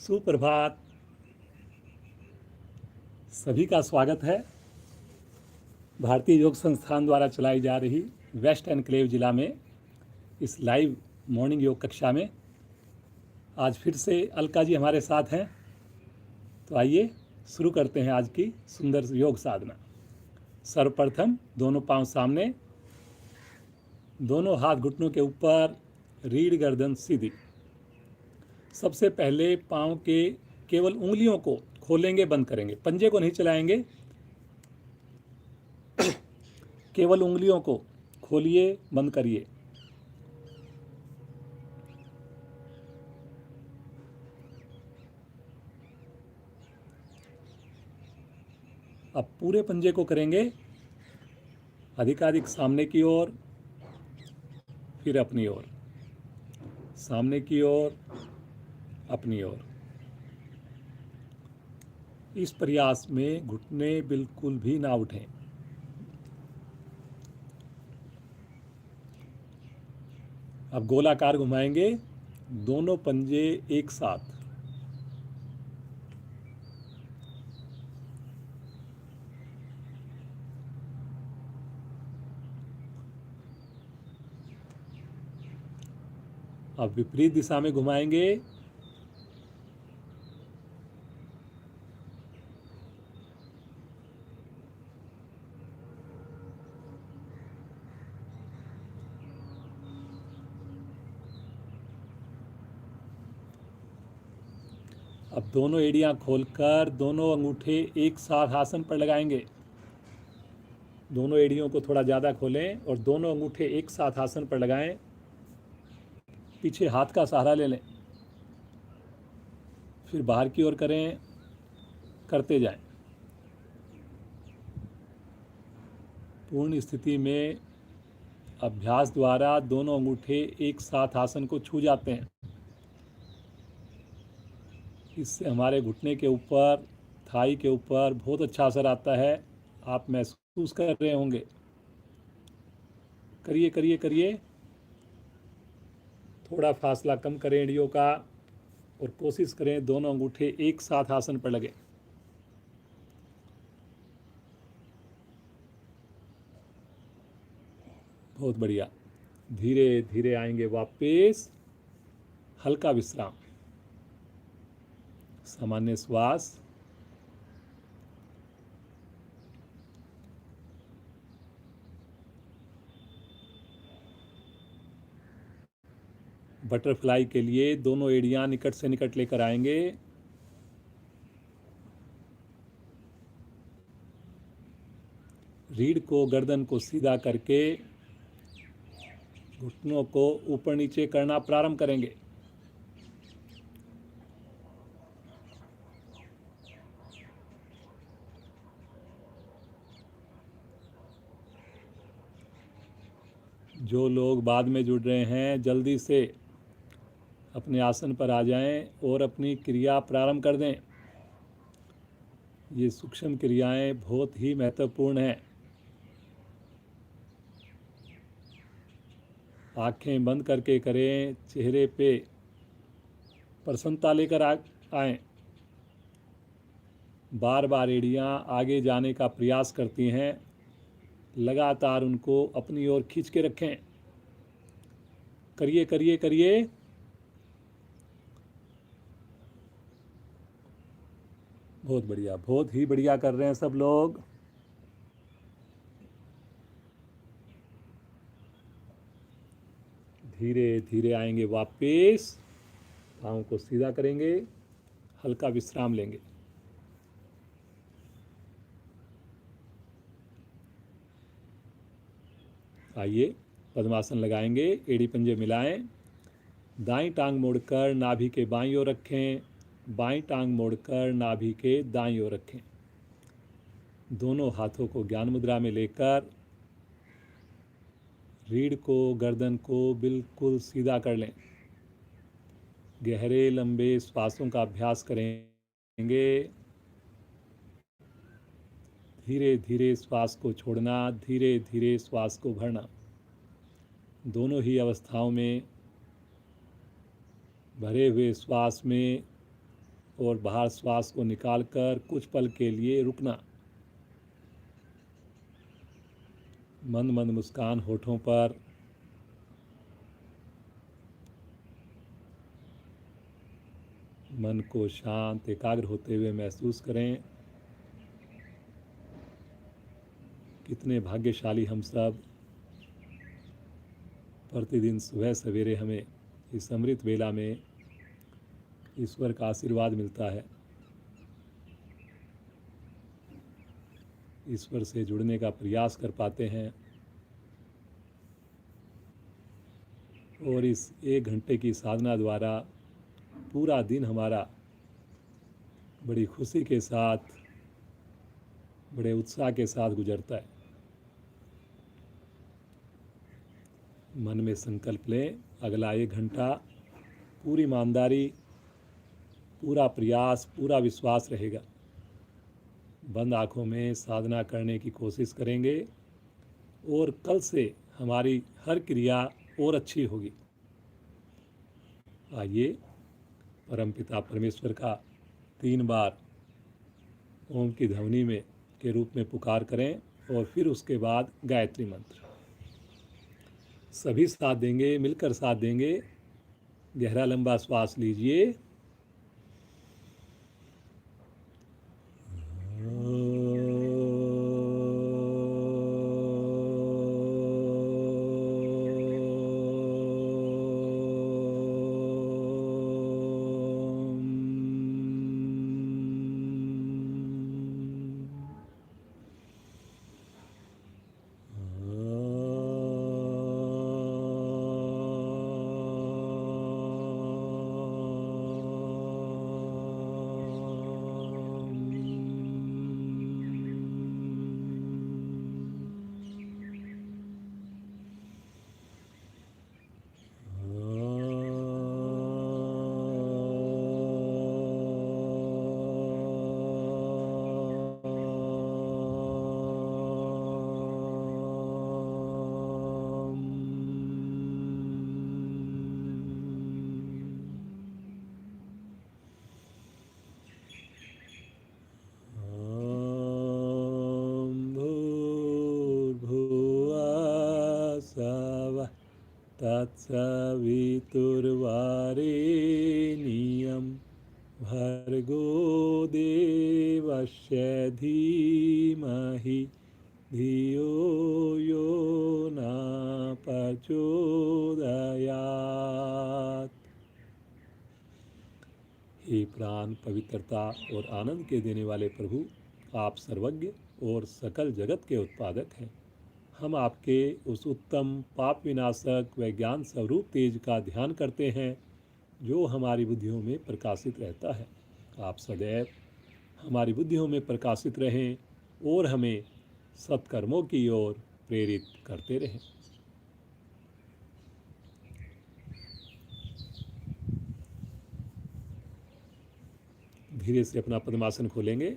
सुप्रभात। सभी का स्वागत है भारतीय योग संस्थान द्वारा चलाई जा रही वेस्ट एनक्लेव जिला में इस लाइव मॉर्निंग योग कक्षा में। आज फिर से अलका जी हमारे साथ हैं, तो आइए शुरू करते हैं आज की सुंदर योग साधना। सर्वप्रथम दोनों पांव सामने, दोनों हाथ घुटनों के ऊपर, रीढ़ गर्दन सीधी। सबसे पहले पांव के केवल उंगलियों को खोलेंगे, बंद करेंगे, पंजे को नहीं चलाएंगे। केवल उंगलियों को खोलिए, बंद करिए। अब पूरे पंजे को करेंगे अधिकाधिक सामने की ओर, फिर अपनी ओर, सामने की ओर, अपनी ओर। इस प्रयास में घुटने बिल्कुल भी ना उठें। अब गोलाकार घुमाएंगे, दोनों पंजे एक साथ। अब विपरीत दिशा में घुमाएंगे, अब दोनों एड़ियां खोलकर दोनों अंगूठे एक साथ आसन पर लगाएंगे। दोनों एड़ियों को थोड़ा ज़्यादा खोलें और दोनों अंगूठे एक साथ आसन पर लगाएं। पीछे हाथ का सहारा ले लें, फिर बाहर की ओर करें, करते जाएं। पूर्ण स्थिति में अभ्यास द्वारा दोनों अंगूठे एक साथ आसन को छू जाते हैं। इससे हमारे घुटने के ऊपर, थाई के ऊपर बहुत अच्छा असर आता है। आप महसूस कर रहे होंगे। करिए करिए करिए। थोड़ा फासला कम करें एड़ियों का और कोशिश करें दोनों अंगूठे एक साथ आसन पर लगे। बहुत बढ़िया। धीरे धीरे आएंगे वापस। हल्का विश्राम, सामान्य श्वास। बटरफ्लाई के लिए दोनों एड़ियां निकट से निकट लेकर आएंगे। रीढ़ को, गर्दन को सीधा करके घुटनों को ऊपर नीचे करना प्रारंभ करेंगे। जो लोग बाद में जुड़ रहे हैं, जल्दी से अपने आसन पर आ जाएं और अपनी क्रिया प्रारंभ कर दें। ये सूक्ष्म क्रियाएं बहुत ही महत्वपूर्ण हैं। आंखें बंद करके करें, चेहरे पे प्रसन्नता लेकर आएं। बार बार एड़ियां आगे जाने का प्रयास करती हैं। लगातार उनको अपनी ओर खींच के रखें। करिए करिए करिए। बहुत बढ़िया, बहुत ही बढ़िया कर रहे हैं सब लोग। धीरे धीरे आएंगे वापस। पाँव को सीधा करेंगे, हल्का विश्राम लेंगे। आइए पद्मासन लगाएंगे, एड़ी पंजे मिलाएं। दाईं टांग मोड़कर नाभि के बाईं ओर रखें, बाईं टांग मोड़कर नाभि के दाईं ओर रखें। दोनों हाथों को ज्ञान मुद्रा में लेकर रीढ़ को, गर्दन को बिल्कुल सीधा कर लें। गहरे लंबे श्वासों का अभ्यास करेंगे। धीरे धीरे श्वास को छोड़ना, धीरे धीरे श्वास को भरना। दोनों ही अवस्थाओं में भरे हुए श्वास में और बाहर श्वास को निकालकर कुछ पल के लिए रुकना। मंद मंद मुस्कान होठों पर। मन को शांत एकाग्र होते हुए महसूस करें। कितने भाग्यशाली हम सब, प्रतिदिन सुबह सवेरे हमें इस अमृत वेला में ईश्वर का आशीर्वाद मिलता है। ईश्वर से जुड़ने का प्रयास कर पाते हैं और इस 1 घंटे की साधना द्वारा पूरा दिन हमारा बड़ी खुशी के साथ, बड़े उत्साह के साथ गुजरता है। मन में संकल्प लें, अगला 1 घंटा पूरी ईमानदारी, पूरा प्रयास, पूरा विश्वास रहेगा। बंद आँखों में साधना करने की कोशिश करेंगे और कल से हमारी हर क्रिया और अच्छी होगी। आइए परमपिता परमेश्वर का 3 बार ओम की ध्वनि में के रूप में पुकार करें और फिर उसके बाद गायत्री मंत्र। सभी साथ देंगे, मिलकर साथ देंगे। गहरा लंबा श्वास लीजिए। तत्सवितुर्वरेण्यं भर्गो देवस्य धीमहि धियो यो न प्रचोदयात्। हे प्राण पवित्रता और आनंद के देने वाले प्रभु, आप सर्वज्ञ और सकल जगत के उत्पादक हैं। हम आपके उस उत्तम पाप विनाशक व ज्ञान स्वरूप तेज का ध्यान करते हैं जो हमारी बुद्धियों में प्रकाशित रहता है। आप सदैव हमारी बुद्धियों में प्रकाशित रहें और हमें सत्कर्मों की ओर प्रेरित करते रहें। धीरे से अपना पद्मासन खोलेंगे।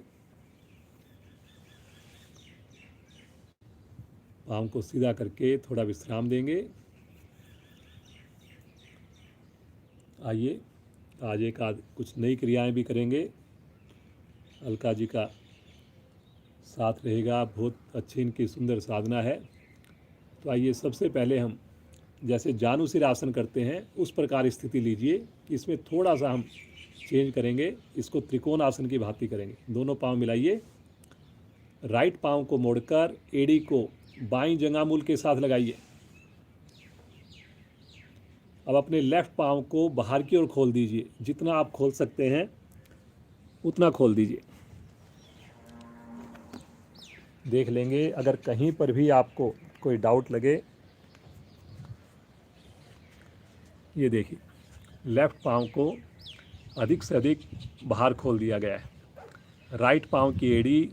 पाँव को सीधा करके थोड़ा विश्राम देंगे। आइए आज एक आध कुछ नई क्रियाएं भी करेंगे। अलका जी का साथ रहेगा, बहुत अच्छी इनकी सुंदर साधना है। तो आइए सबसे पहले हम जैसे जानुसिर आसन करते हैं उस प्रकार स्थिति लीजिए। इसमें थोड़ा सा हम चेंज करेंगे, इसको त्रिकोण आसन की भांति करेंगे। दोनों पाँव मिलाइए, राइट पाँव को मोड़कर एड़ी को बाईं जंघामूल के साथ लगाइए। अब अपने लेफ्ट पाँव को बाहर की ओर खोल दीजिए, जितना आप खोल सकते हैं उतना खोल दीजिए। देख लेंगे अगर कहीं पर भी आपको कोई डाउट लगे। ये देखिए, लेफ्ट पाँव को अधिक से अधिक बाहर खोल दिया गया है। राइट पाँव की एड़ी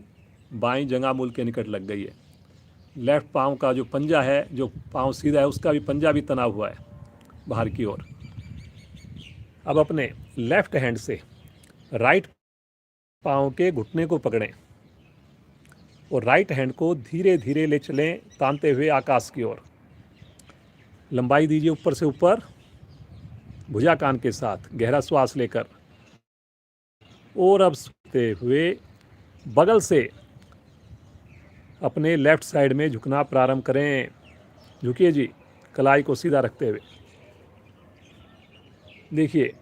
बाईं जंघामूल के निकट लग गई है। लेफ्ट पाँव का जो पंजा है, जो पाँव सीधा है, उसका भी पंजा भी तना हुआ है बाहर की ओर। अब अपने लेफ्ट हैंड से राइट पाँव के घुटने को पकड़ें और राइट हैंड को धीरे धीरे ले चलें, तानते हुए आकाश की ओर। लंबाई दीजिए ऊपर से ऊपर, भुजा कान के साथ गहरा श्वास लेकर। और अब सूखते हुए बगल से अपने लेफ्ट साइड में झुकना प्रारंभ करें। झुकिए जी, कलाई को सीधा रखते हुए। देखिए,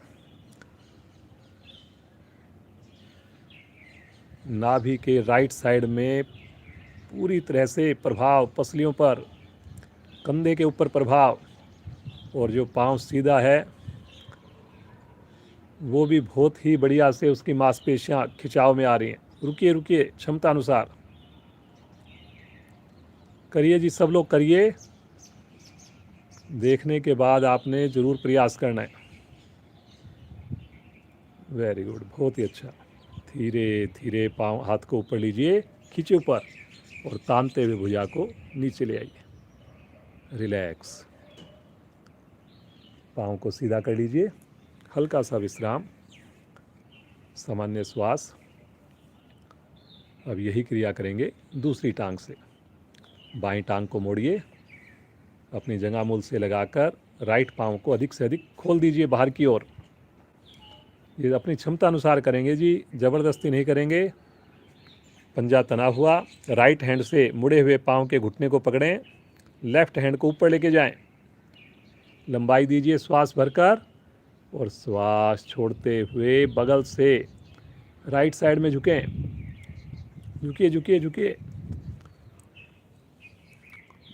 नाभि के राइट साइड में पूरी तरह से प्रभाव, पसलियों पर, कंधे के ऊपर प्रभाव, और जो पांव सीधा है वो भी बहुत ही बढ़िया से उसकी मांसपेशियां खिंचाव में आ रही हैं। रुकिए रुकिए, क्षमता अनुसार करिए जी, सब लोग करिए। देखने के बाद आपने ज़रूर प्रयास करना है। वेरी गुड, बहुत ही अच्छा। धीरे धीरे पाँव, हाथ को ऊपर लीजिए, खींचे ऊपर और तानते हुए भुजा को नीचे ले आइए। रिलैक्स, पाँव को सीधा कर लीजिए, हल्का सा विश्राम, सामान्य श्वास। अब यही क्रिया करेंगे दूसरी टांग से। बाईं टांग को मोड़िए, अपनी जंघा मूल से लगाकर राइट पाँव को अधिक से अधिक खोल दीजिए बाहर की ओर। ये अपनी क्षमता अनुसार करेंगे जी, ज़बरदस्ती नहीं करेंगे। पंजा तना हुआ, राइट हैंड से मुड़े हुए पाँव के घुटने को पकड़ें, लेफ्ट हैंड को ऊपर लेके जाएं। लंबाई दीजिए श्वास भरकर, और श्वास छोड़ते हुए बगल से राइट साइड में झुकें। झुकिए झुकिए झुकिए,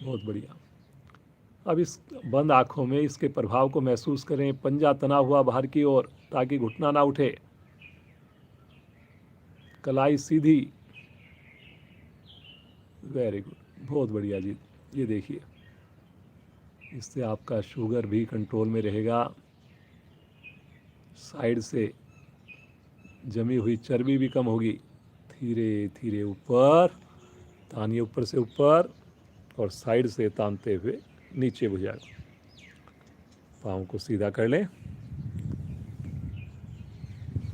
बहुत बढ़िया। अब इस बंद आँखों में इसके प्रभाव को महसूस करें। पंजा तना हुआ बाहर की ओर ताकि घुटना ना उठे, कलाई सीधी। वेरी गुड, बहुत बढ़िया जी। ये देखिए, इससे आपका शुगर भी कंट्रोल में रहेगा, साइड से जमी हुई चर्बी भी कम होगी। धीरे धीरे ऊपर तानिए, ऊपर से ऊपर, और साइड से तानते हुए नीचे भुजा। पाँव को सीधा कर लें,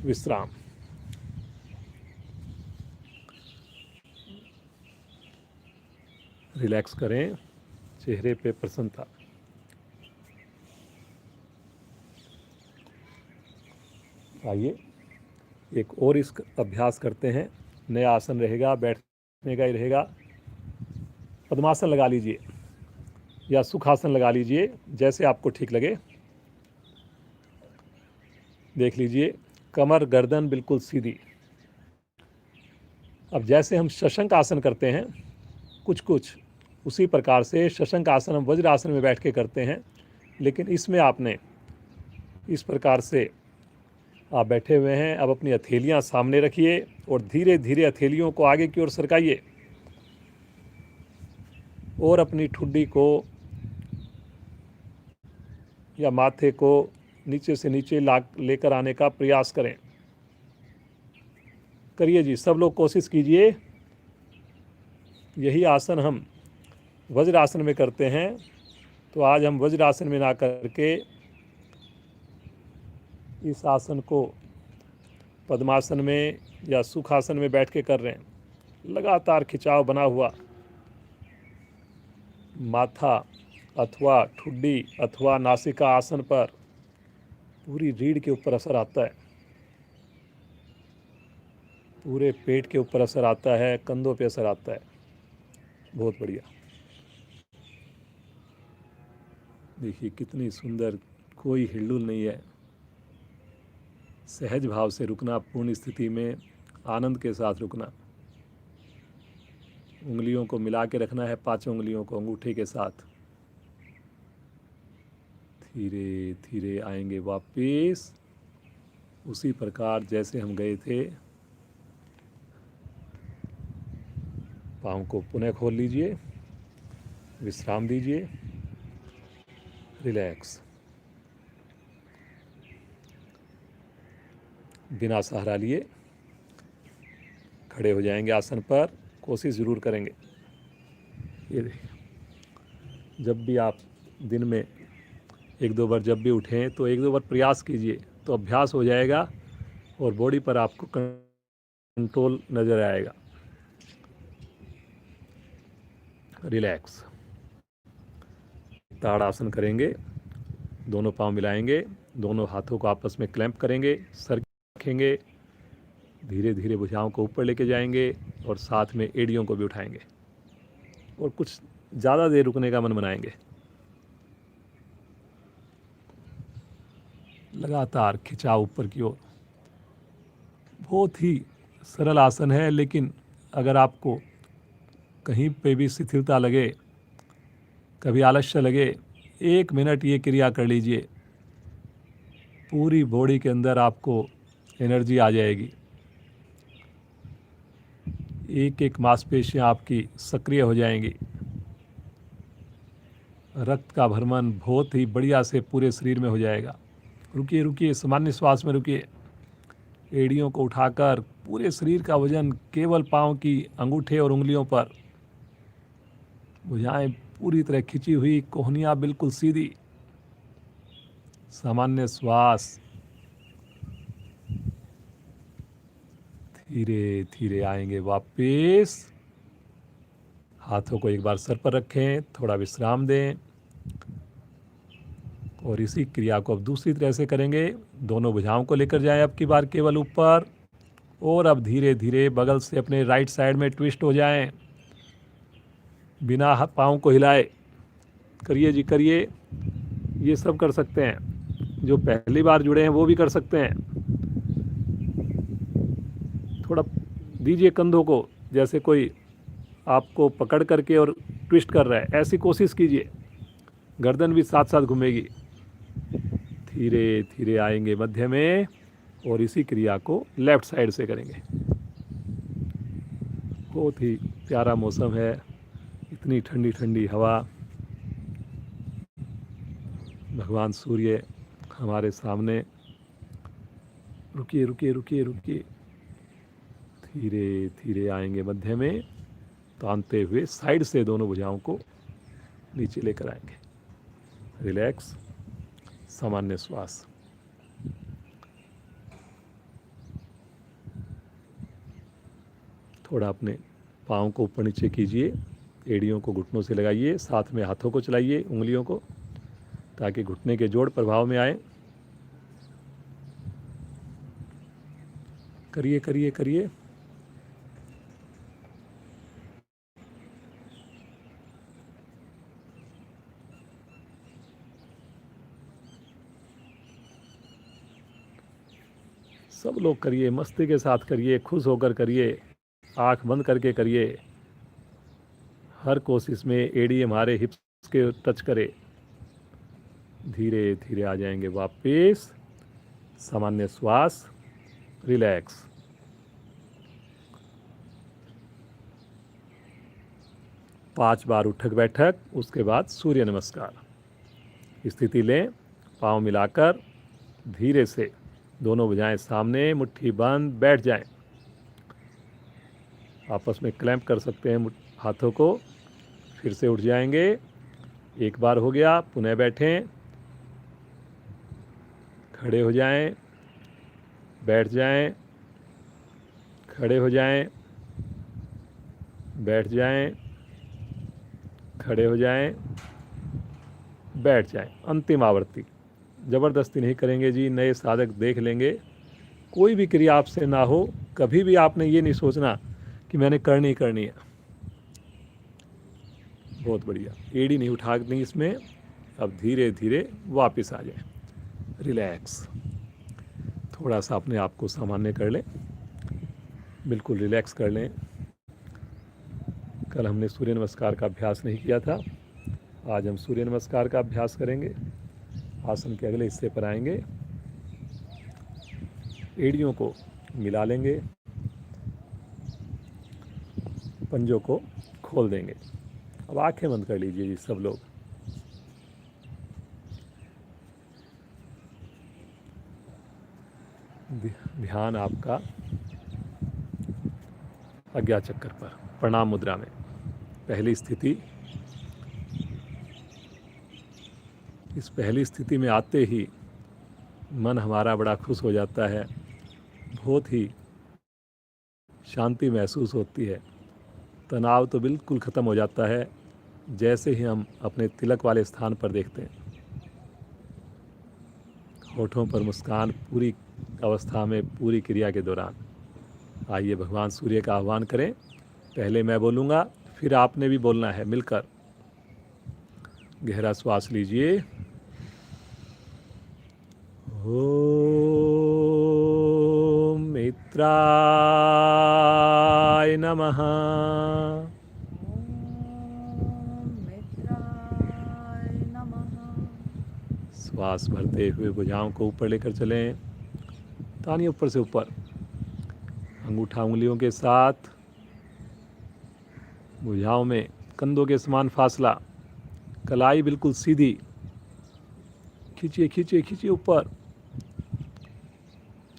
विश्राम। रिलैक्स करें, चेहरे पे प्रसन्नता। आइए एक और इस अभ्यास करते हैं। नया आसन रहेगा, बैठने का ही रहेगा। पद्मासन लगा लीजिए या सुखासन लगा लीजिए, जैसे आपको ठीक लगे। देख लीजिए, कमर गर्दन बिल्कुल सीधी। अब जैसे हम शशंक आसन करते हैं, कुछ उसी प्रकार से शशंक आसन हम वज्र आसन में बैठ के करते हैं, लेकिन इसमें आपने इस प्रकार से आप बैठे हुए हैं। अब अपनी हथेलियां सामने रखिए और धीरे धीरे हथेलियों को आगे की ओर सरकाइए, और अपनी ठुड्डी को या माथे को नीचे से नीचे लेकर आने का प्रयास करें। करिए जी, सब लोग कोशिश कीजिए। यही आसन हम वज्र आसन में करते हैं, तो आज हम वज्र आसन में ना करके इस आसन को पद्मासन में या सुखासन में बैठ के कर रहे हैं। लगातार खिंचाव बना हुआ, माथा अथवा ठुड्डी अथवा नासिका आसन पर पूरी रीढ़ के ऊपर असर आता है, पूरे पेट के ऊपर असर आता है, कंधों पे असर आता है। बहुत बढ़िया। देखिए कितनी सुंदर, कोई हिलडुल नहीं है। सहज भाव से रुकना, पूर्ण स्थिति में आनंद के साथ रुकना। उंगलियों को मिला के रखना है, पांचों उंगलियों को अंगूठे के साथ। धीरे धीरे आएंगे वापिस उसी प्रकार जैसे हम गए थे। पाँव को पुनः खोल लीजिए, विश्राम दीजिए, रिलैक्स। बिना सहारा लिए खड़े हो जाएंगे आसन पर। कोशिश ज़रूर करेंगे। ये देखिए, जब भी आप दिन में एक दो बार जब भी उठें तो एक दो बार प्रयास कीजिए, तो अभ्यास हो जाएगा और बॉडी पर आपको कंट्रोल नज़र आएगा। रिलैक्स। ताड़ासन करेंगे, दोनों पांव मिलाएंगे, दोनों हाथों को आपस में क्लैंप करेंगे, सर रखेंगे, धीरे धीरे भुजाओं को ऊपर लेके जाएंगे और साथ में एड़ियों को भी उठाएंगे और कुछ ज़्यादा देर रुकने का मन बनाएंगे। लगातार खिंचाव ऊपर की ओर। बहुत ही सरल आसन है, लेकिन अगर आपको कहीं पे भी शिथिलता लगे, कभी आलस्य लगे, 1 मिनट ये क्रिया कर लीजिए, पूरी बॉडी के अंदर आपको एनर्जी आ जाएगी। एक एक मांसपेशियां आपकी सक्रिय हो जाएंगी। रक्त का भ्रमण बहुत ही बढ़िया से पूरे शरीर में हो जाएगा। रुकिए रुकिए, सामान्य श्वास में रुकिए। एड़ियों को उठाकर पूरे शरीर का वजन केवल पांव की अंगूठे और उंगलियों पर। भुजाएं पूरी तरह खिंची हुई, कोहनियां बिल्कुल सीधी। सामान्य श्वास। धीरे धीरे आएंगे वापस। हाथों को एक बार सर पर रखें, थोड़ा विश्राम दें और इसी क्रिया को अब दूसरी तरह से करेंगे। दोनों भुजाओं को लेकर जाएं अब की बार केवल ऊपर, और अब धीरे धीरे बगल से अपने राइट साइड में ट्विस्ट हो जाएं, बिना पाँव को हिलाए। करिए जी करिए, ये सब कर सकते हैं। जो पहली बार जुड़े हैं वो भी कर सकते हैं। थोड़ा दीजिए कंधों को, जैसे कोई आपको पकड़ करके और ट्विस्ट कर रहा है, ऐसी कोशिश कीजिए। गर्दन भी साथ साथ घूमेगी। धीरे धीरे आएंगे मध्य में और इसी क्रिया को लेफ्ट साइड से करेंगे। बहुत ही प्यारा मौसम है, इतनी ठंडी ठंडी हवा, भगवान सूर्य हमारे सामने। रुकिए रुकिए रुकिए रुकिए। धीरे धीरे आएंगे मध्य में, तानते हुए साइड से दोनों भुजाओं को नीचे लेकर आएंगे। रिलैक्स, सामान्य श्वास। थोड़ा अपने पाँव को ऊपर नीचे कीजिए, एड़ियों को घुटनों से लगाइए, साथ में हाथों को चलाइए, उंगलियों को, ताकि घुटने के जोड़ प्रभाव में आए। करिए करिए करिए। सब लोग करिए, मस्ती के साथ करिए, खुश होकर करिए, आंख बंद करके करिए। हर कोशिश में एड़ी हमारे हिप्स के टच करे। धीरे धीरे आ जाएंगे वापस। सामान्य श्वास, रिलैक्स। पांच बार उठक बैठक, उसके बाद सूर्य नमस्कार। स्थिति लें, पांव मिलाकर धीरे से दोनों भुजाएं सामने, मुट्ठी बंद, बैठ जाएं। आपस में क्लैंप कर सकते हैं हाथों को। फिर से उठ जाएंगे। एक बार हो गया, पुनः बैठें, खड़े हो जाएं, बैठ जाएं, खड़े हो जाएं, बैठ जाएं, खड़े हो जाएं, बैठ जाएं। अंतिम आवृत्ति। ज़बरदस्ती नहीं करेंगे जी, नए साधक देख लेंगे। कोई भी क्रिया आपसे ना हो, कभी भी आपने ये नहीं सोचना कि मैंने करनी करनी है। बहुत बढ़िया। एड़ी नहीं उठानी इसमें। अब धीरे धीरे वापस आ जाए। रिलैक्स। थोड़ा सा अपने आप को सामान्य कर लें, बिल्कुल रिलैक्स कर लें। कल हमने सूर्य नमस्कार का अभ्यास नहीं किया था, आज हम सूर्य नमस्कार का अभ्यास करेंगे। आसन के अगले हिस्से पर आएंगे, एड़ियों को मिला लेंगे, पंजों को खोल देंगे। अब आंखें बंद कर लीजिए जी सब लोग। ध्यान आपका आज्ञा चक्र पर, प्रणाम मुद्रा में। पहली स्थिति। इस पहली स्थिति में आते ही मन हमारा बड़ा खुश हो जाता है, बहुत ही शांति महसूस होती है। तनाव तो बिल्कुल ख़त्म हो जाता है जैसे ही हम अपने तिलक वाले स्थान पर देखते हैं। होठों पर मुस्कान पूरी अवस्था में, पूरी क्रिया के दौरान। आइए भगवान सूर्य का आह्वान करें। पहले मैं बोलूँगा, फिर आपने भी बोलना है मिलकर। गहरा श्वास लीजिए। ओम मित्राय नमः। श्वास भरते हुए भुजाओं को ऊपर लेकर चलें, तानी ऊपर से ऊपर। अंगूठा उंगलियों के साथ भुजाओं में कंधों के समान फासला, कलाई बिल्कुल सीधी। खींचिए खींचिए खींचिए ऊपर।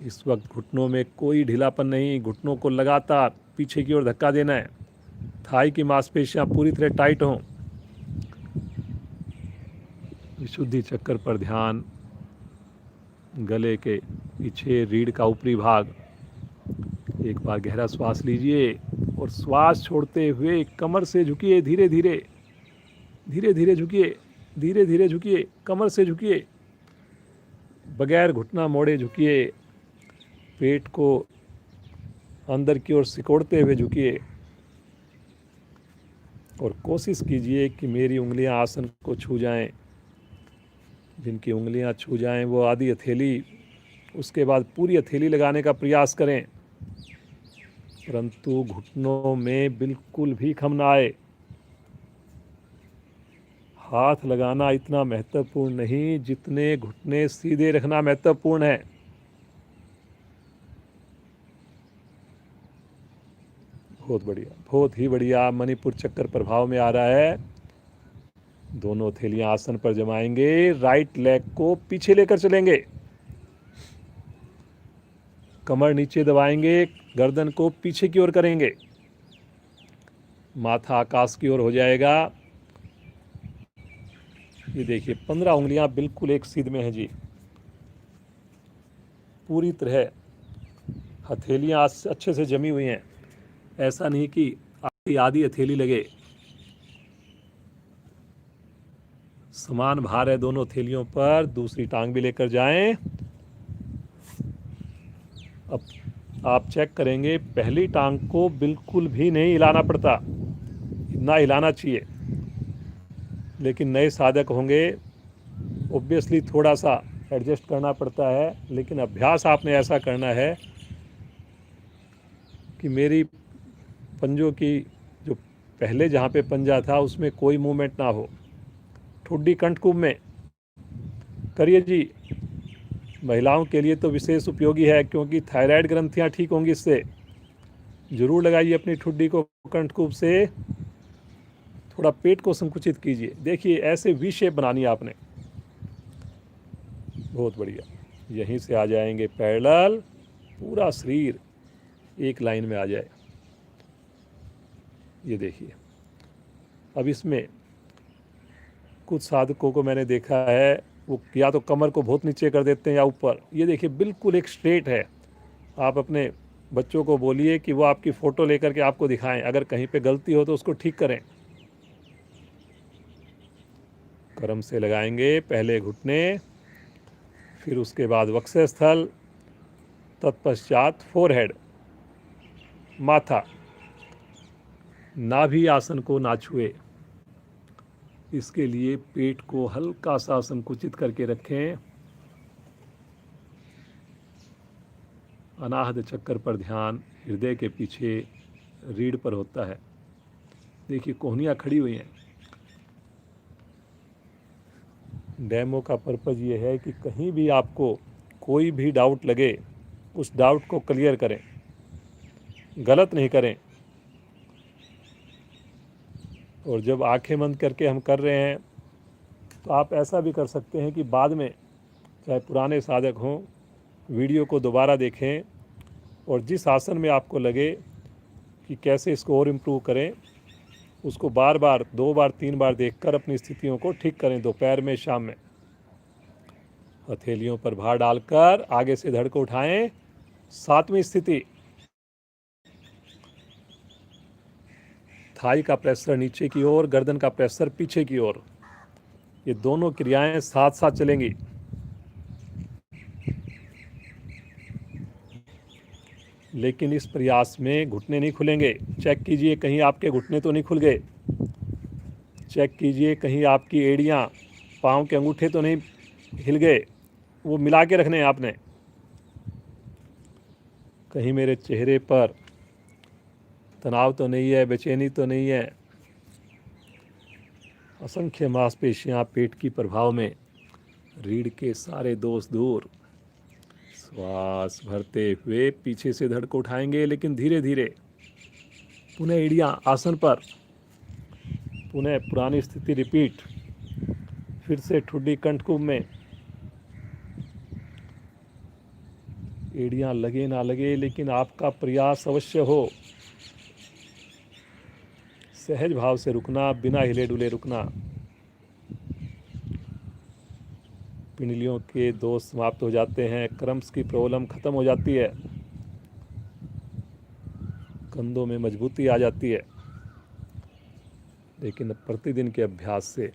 इस वक्त घुटनों में कोई ढीलापन नहीं, घुटनों को लगातार पीछे की ओर धक्का देना है। थाई की मांसपेशियां पूरी तरह टाइट हों। विशुद्धि चक्कर पर ध्यान। गले के पीछे रीढ़ का ऊपरी भाग। एक बार गहरा श्वास लीजिए और श्वास छोड़ते हुए कमर से झुकिए, धीरे धीरे धीरे धीरे झुकिए, धीरे धीरे झुकिए, कमर से झुकिए, बगैर घुटना मोड़े झुकिए। पेट को अंदर की ओर सिकोड़ते हुए झुकिए और कोशिश कीजिए कि मेरी उंगलियां आसन को छू जाएं। जिनकी उंगलियां छू जाएं वो आधी हथेली, उसके बाद पूरी हथेली लगाने का प्रयास करें, परंतु घुटनों में बिल्कुल भी खम ना आए। हाथ लगाना इतना महत्वपूर्ण नहीं जितने घुटने सीधे रखना महत्वपूर्ण है। बहुत बढ़िया, बहुत ही बढ़िया। मणिपुर चक्कर प्रभाव में आ रहा है। दोनों हथेलियां आसन पर जमाएंगे, राइट लेग को पीछे लेकर चलेंगे, कमर नीचे दबाएंगे, गर्दन को पीछे की ओर करेंगे, माथा आकाश की ओर हो जाएगा। ये देखिए 15 उंगलियां बिल्कुल एक सीध में हैं जी। पूरी तरह हथेलियां अच्छे से जमी हुई हैं, ऐसा नहीं कि आधी आधी हथेली लगे। समान भार है दोनों हथेलियों पर। दूसरी टांग भी लेकर जाएं। अब आप चेक करेंगे, पहली टांग को बिल्कुल भी नहीं हिलाना पड़ता, ना हिलाना चाहिए। लेकिन नए साधक होंगे, ऑब्वियसली थोड़ा सा एडजस्ट करना पड़ता है, लेकिन अभ्यास आपने ऐसा करना है कि मेरी पंजों की जो पहले जहाँ पे पंजा था उसमें कोई मूवमेंट ना हो। ठुड्डी कंठकुंभ में करिए जी। महिलाओं के लिए तो विशेष उपयोगी है, क्योंकि थायराइड ग्रंथियाँ ठीक होंगी इससे। जरूर लगाइए अपनी ठुड्डी को कंठकुंभ से। थोड़ा पेट को संकुचित कीजिए। देखिए ऐसे वी शेप बनानी है आपने। बहुत बढ़िया। यहीं से आ जाएंगे पैरेलल, पूरा शरीर एक लाइन में आ जाए। ये देखिए। अब इसमें कुछ साधकों को मैंने देखा है, वो या तो कमर को बहुत नीचे कर देते हैं या ऊपर। ये देखिए बिल्कुल एक स्ट्रेट है। आप अपने बच्चों को बोलिए कि वो आपकी फ़ोटो लेकर के आपको दिखाएं, अगर कहीं पे गलती हो तो उसको ठीक करें। क्रम से लगाएंगे, पहले घुटने, फिर उसके बाद वक्षस्थल, तत्पश्चात फोरहेड, माथा। नाभि आसन को ना छुए। इसके लिए पेट को हल्का सा संकुचित करके रखें। अनाहत चक्कर पर ध्यान, हृदय के पीछे रीढ़ पर होता है। देखिए कोहनियाँ खड़ी हुई हैं। डेमो का पर्पज़ ये है कि कहीं भी आपको कोई भी डाउट लगे, उस डाउट को क्लियर करें, गलत नहीं करें। और जब आंखें बंद करके हम कर रहे हैं तो आप ऐसा भी कर सकते हैं कि बाद में, चाहे पुराने साधक हों, वीडियो को दोबारा देखें और जिस आसन में आपको लगे कि कैसे इसको और इम्प्रूव करें, उसको बार बार 2 बार 3 बार देखकर अपनी स्थितियों को ठीक करें। दोपहर में, शाम में हथेलियों पर भार डालकर आगे से धड़ को उठाएं। 7वीं स्थिति, थाई का प्रेशर नीचे की ओर, गर्दन का प्रेशर पीछे की ओर। ये दोनों क्रियाएं साथ साथ चलेंगी। लेकिन इस प्रयास में घुटने नहीं खुलेंगे। चेक कीजिए कहीं आपके घुटने तो नहीं खुल गए। चेक कीजिए कहीं आपकी एड़ियाँ, पाँव के अंगूठे तो नहीं हिल गए। वो मिला के रखने हैं आपने। कहीं मेरे चेहरे पर तनाव तो नहीं है, बेचैनी तो नहीं है। असंख्य मांसपेशियाँ पेट की प्रभाव में, रीढ़ के सारे दोष दूर। श्वास भरते हुए पीछे से धड़ को उठाएंगे, लेकिन धीरे धीरे। पुनः एड़ियाँ आसन पर, पुनः पुरानी स्थिति रिपीट। फिर से ठुड्डी कंठकुंभ में। एड़ियाँ लगे ना लगे, लेकिन आपका प्रयास अवश्य हो। सहज भाव से रुकना, बिना हिले डुले रुकना। पिंडलियों के दोष समाप्त हो जाते हैं, क्रम्स की प्रॉब्लम खत्म हो जाती है, कंधों में मजबूती आ जाती है। लेकिन प्रतिदिन के अभ्यास से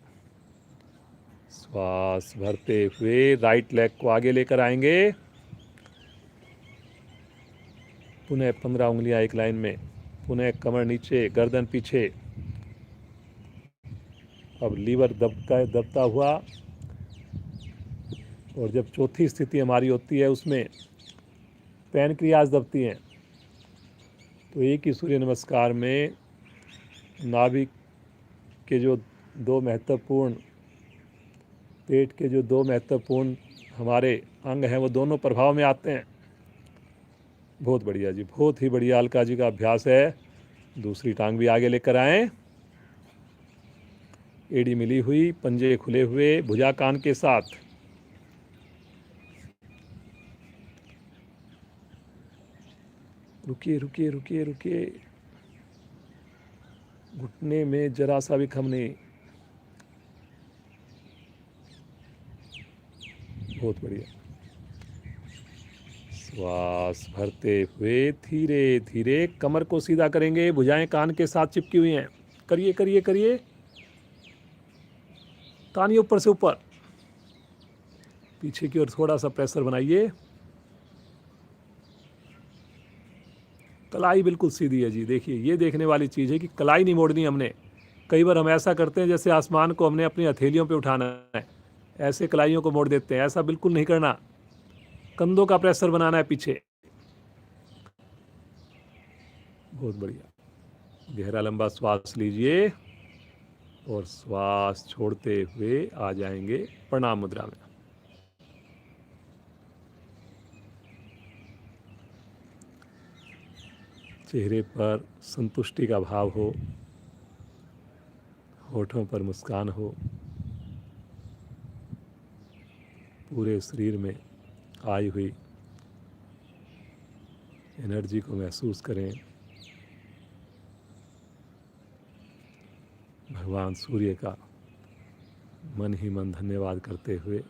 श्वास भरते हुए राइट लेग को आगे लेकर आएंगे। पुनः 15 उंगलियां एक लाइन में। पुनः कमर नीचे, गर्दन पीछे। अब लीवर दबता हुआ। और जब चौथी स्थिति हमारी होती है, उसमें पैनक्रियाज दबती हैं। तो एक ही सूर्य नमस्कार में नाभिक के जो दो महत्वपूर्ण, पेट के जो दो महत्वपूर्ण हमारे अंग हैं, वो दोनों प्रभाव में आते हैं। बहुत बढ़िया जी, बहुत ही बढ़िया अलका जी का अभ्यास है। दूसरी टांग भी आगे लेकर आएं। एड़ी मिली हुई, पंजे खुले हुए, भुजा कान के साथ। रुकिए रुकिए रुकिए रुकिए। घुटने में जरा सा भी खम नहीं। बहुत बढ़िया। श्वास भरते हुए धीरे धीरे कमर को सीधा करेंगे, भुजाएं कान के साथ चिपकी हुई हैं। करिए करिए करिए। तानियों ऊपर से ऊपर, पीछे की ओर थोड़ा सा प्रेशर बनाइए। कलाई बिल्कुल सीधी है जी। देखिए, ये देखने वाली चीज़ है कि कलाई नहीं मोड़नी हमने। कई बार हम ऐसा करते हैं जैसे आसमान को हमने अपनी हथेलियों पे उठाना है, ऐसे कलाइयों को मोड़ देते हैं। ऐसा बिल्कुल नहीं करना। कंधों का प्रेशर बनाना है पीछे। बहुत बढ़िया। गहरा लंबा श्वास लीजिए और श्वास छोड़ते हुए आ जाएंगे प्रणाम मुद्रा में। चेहरे पर संतुष्टि का भाव हो, होठों पर मुस्कान हो, पूरे शरीर में आई हुई एनर्जी को महसूस करें। भगवान सूर्य का मन ही मन धन्यवाद करते हुए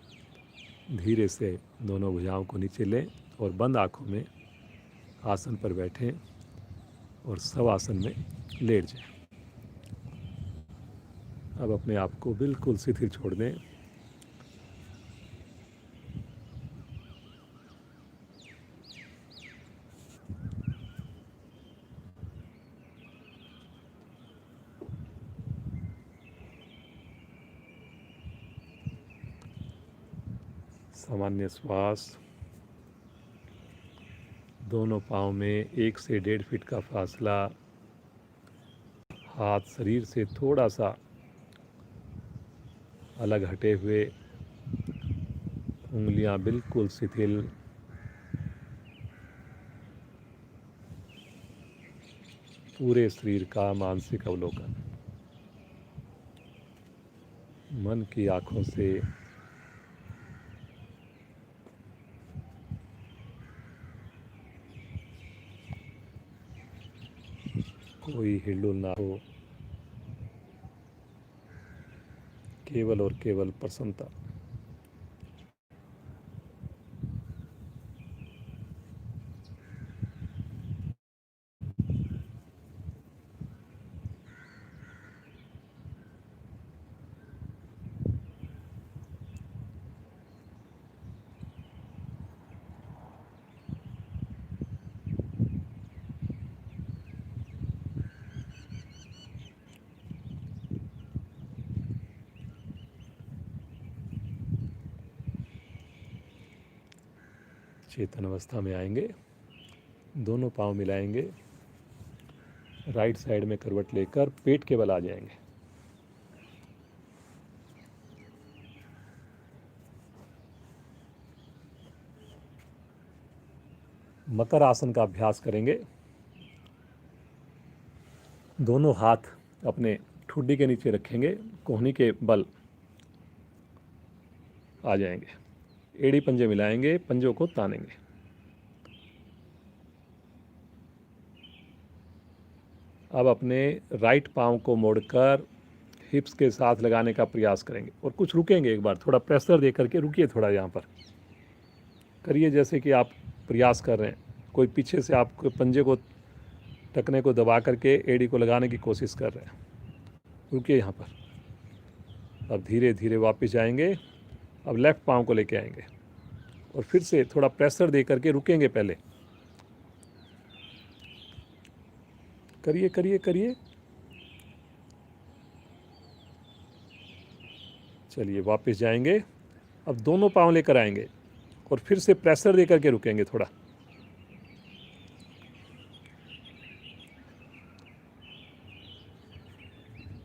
धीरे से दोनों भुजाओं को नीचे लें और बंद आँखों में आसन पर बैठें और शवासन में लेट जाएं। अब अपने आप को बिल्कुल शिथिल छोड़ दें। सामान्य श्वास। दोनों पाँव में 1 से 1.5 फीट का फासला। हाथ शरीर से थोड़ा सा अलग हटे हुए, उंगलियां बिल्कुल शिथिल। पूरे शरीर का मानसिक अवलोकन। मन की आँखों से कोई हिलडुल ना हो, केवल और केवल प्रसन्नता। चेतन अवस्था में आएंगे, दोनों पांव मिलाएंगे, राइट साइड में करवट लेकर पेट के बल आ जाएंगे। मकर आसन का अभ्यास करेंगे। दोनों हाथ अपने ठुड्डी के नीचे रखेंगे, कोहनी के बल आ जाएंगे, एड़ी पंजे मिलाएंगे, पंजों को तानेंगे। अब अपने राइट पांव को मोड़कर हिप्स के साथ लगाने का प्रयास करेंगे और कुछ रुकेंगे, एक बार थोड़ा प्रेशर दे करके रुकिए, थोड़ा यहाँ पर करिए जैसे कि आप प्रयास कर रहे हैं, कोई पीछे से आपको पंजे को टकने को दबा करके एड़ी को लगाने की कोशिश कर रहे हैं। रुकिए यहाँ पर। अब धीरे धीरे वापस जाएंगे। अब लेफ़्ट पाँव को लेके आएंगे और फिर से थोड़ा प्रेशर दे करके रुकेंगे। पहले करिए करिए करिए, चलिए वापस जाएंगे। अब दोनों पाँव लेकर आएंगे और फिर से प्रेशर दे करके रुकेंगे थोड़ा।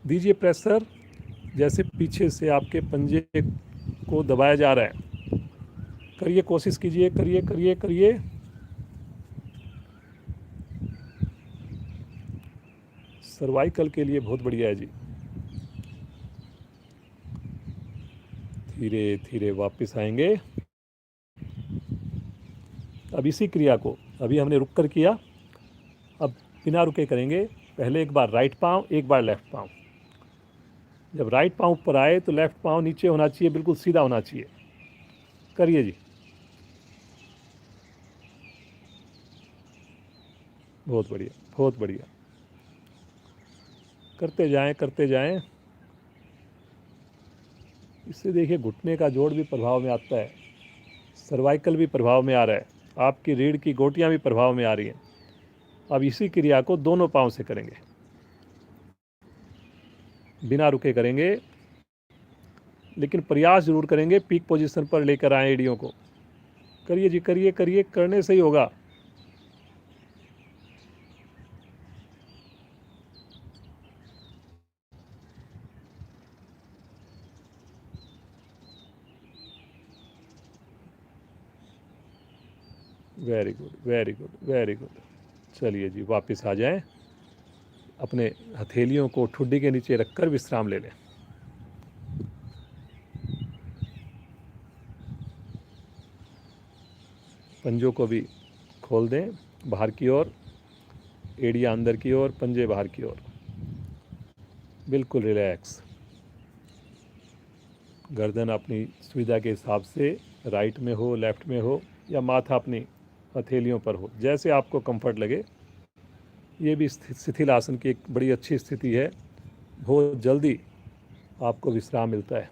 दीजिए प्रेशर, जैसे पीछे से आपके पंजे को दबाया जा रहा है। करिए, कोशिश कीजिए, करिए करिए करिए। सर्वाइकल के लिए बहुत बढ़िया है जी। धीरे धीरे वापस आएंगे। अब इसी क्रिया को अभी हमने रुक कर किया, अब बिना रुके करेंगे। पहले एक बार राइट पाँव, एक बार लेफ्ट पाँव। जब राइट पाँव ऊपर आए तो लेफ्ट पाँव नीचे होना चाहिए, बिल्कुल सीधा होना चाहिए। करिए जी, बहुत बढ़िया बहुत बढ़िया। करते जाएं करते जाएं। इससे देखिए घुटने का जोड़ भी प्रभाव में आता है, सर्वाइकल भी प्रभाव में आ रहा है, आपकी रीढ़ की गोटियां भी प्रभाव में आ रही हैं। अब इसी क्रिया को दोनों पाँव से करेंगे, बिना रुके करेंगे, लेकिन प्रयास जरूर करेंगे पीक पोजीशन पर लेकर आए एड़ियों को। करिए जी, करिए करिए, करने से ही होगा। Very good very good very good. चलिए जी, वापस आ जाएं। अपने हथेलियों को ठुड्डी के नीचे रखकर विश्राम ले लें। पंजों को भी खोल दें बाहर की ओर, एड़ियाँ अंदर की ओर, पंजे बाहर की ओर। बिल्कुल रिलैक्स। गर्दन अपनी सुविधा के हिसाब से राइट में हो, लेफ्ट में हो, या माथा अपनी हथेलियों पर हो, जैसे आपको कंफर्ट लगे। ये भी शिथिल आसन की एक बड़ी अच्छी स्थिति है, बहुत जल्दी आपको विश्राम मिलता है।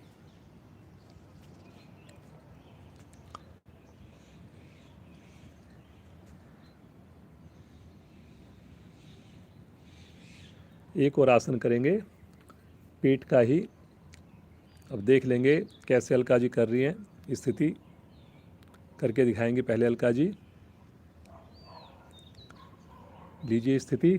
एक और आसन करेंगे पेट का ही। अब देख लेंगे कैसे अलका जी कर रही हैं, स्थिति करके दिखाएंगे। पहले अलका जी लीजिए स्थिति।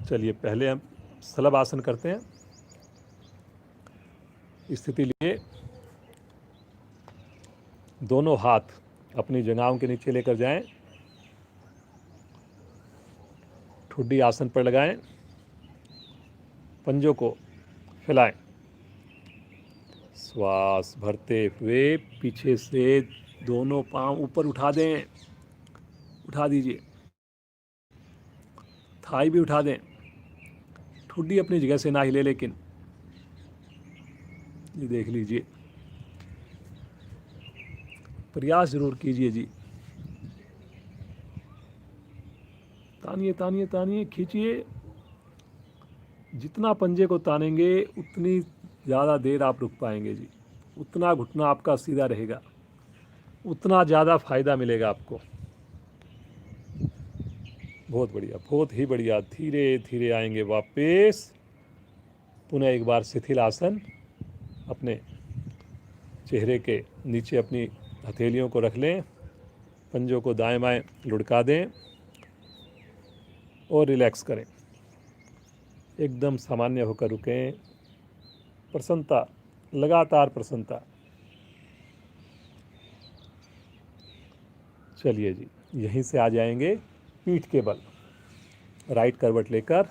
चलिए पहले हम सलब आसन करते हैं। स्थिति लिए दोनों हाथ अपनी जंघाओं के नीचे लेकर जाएं, ठुड्डी आसन पर लगाएं, पंजों को फैलाएं, श्वास भरते हुए पीछे से दोनों पांव ऊपर उठा दें, उठा दीजिए, थाई भी उठा दें, ठुड्डी अपनी जगह से ना हिले, लेकिन ये देख लीजिए, प्रयास जरूर कीजिए जी। तानिए तानिए तानिए, खींचिए। जितना पंजे को तानेंगे उतनी ज़्यादा देर आप रुक पाएंगे जी, उतना घुटना आपका सीधा रहेगा। उतना ज़्यादा फायदा मिलेगा आपको। बहुत बढ़िया, बहुत ही बढ़िया। धीरे धीरे आएंगे वापस। पुनः एक बार शिथिल आसन, अपने चेहरे के नीचे अपनी हथेलियों को रख लें, पंजों को दाएं बाएं लुढ़का दें और रिलैक्स करें। एकदम सामान्य होकर रुकें। प्रसन्नता, लगातार प्रसन्नता। चलिए जी, यहीं से आ जाएंगे पीठ के बल। राइट करवट लेकर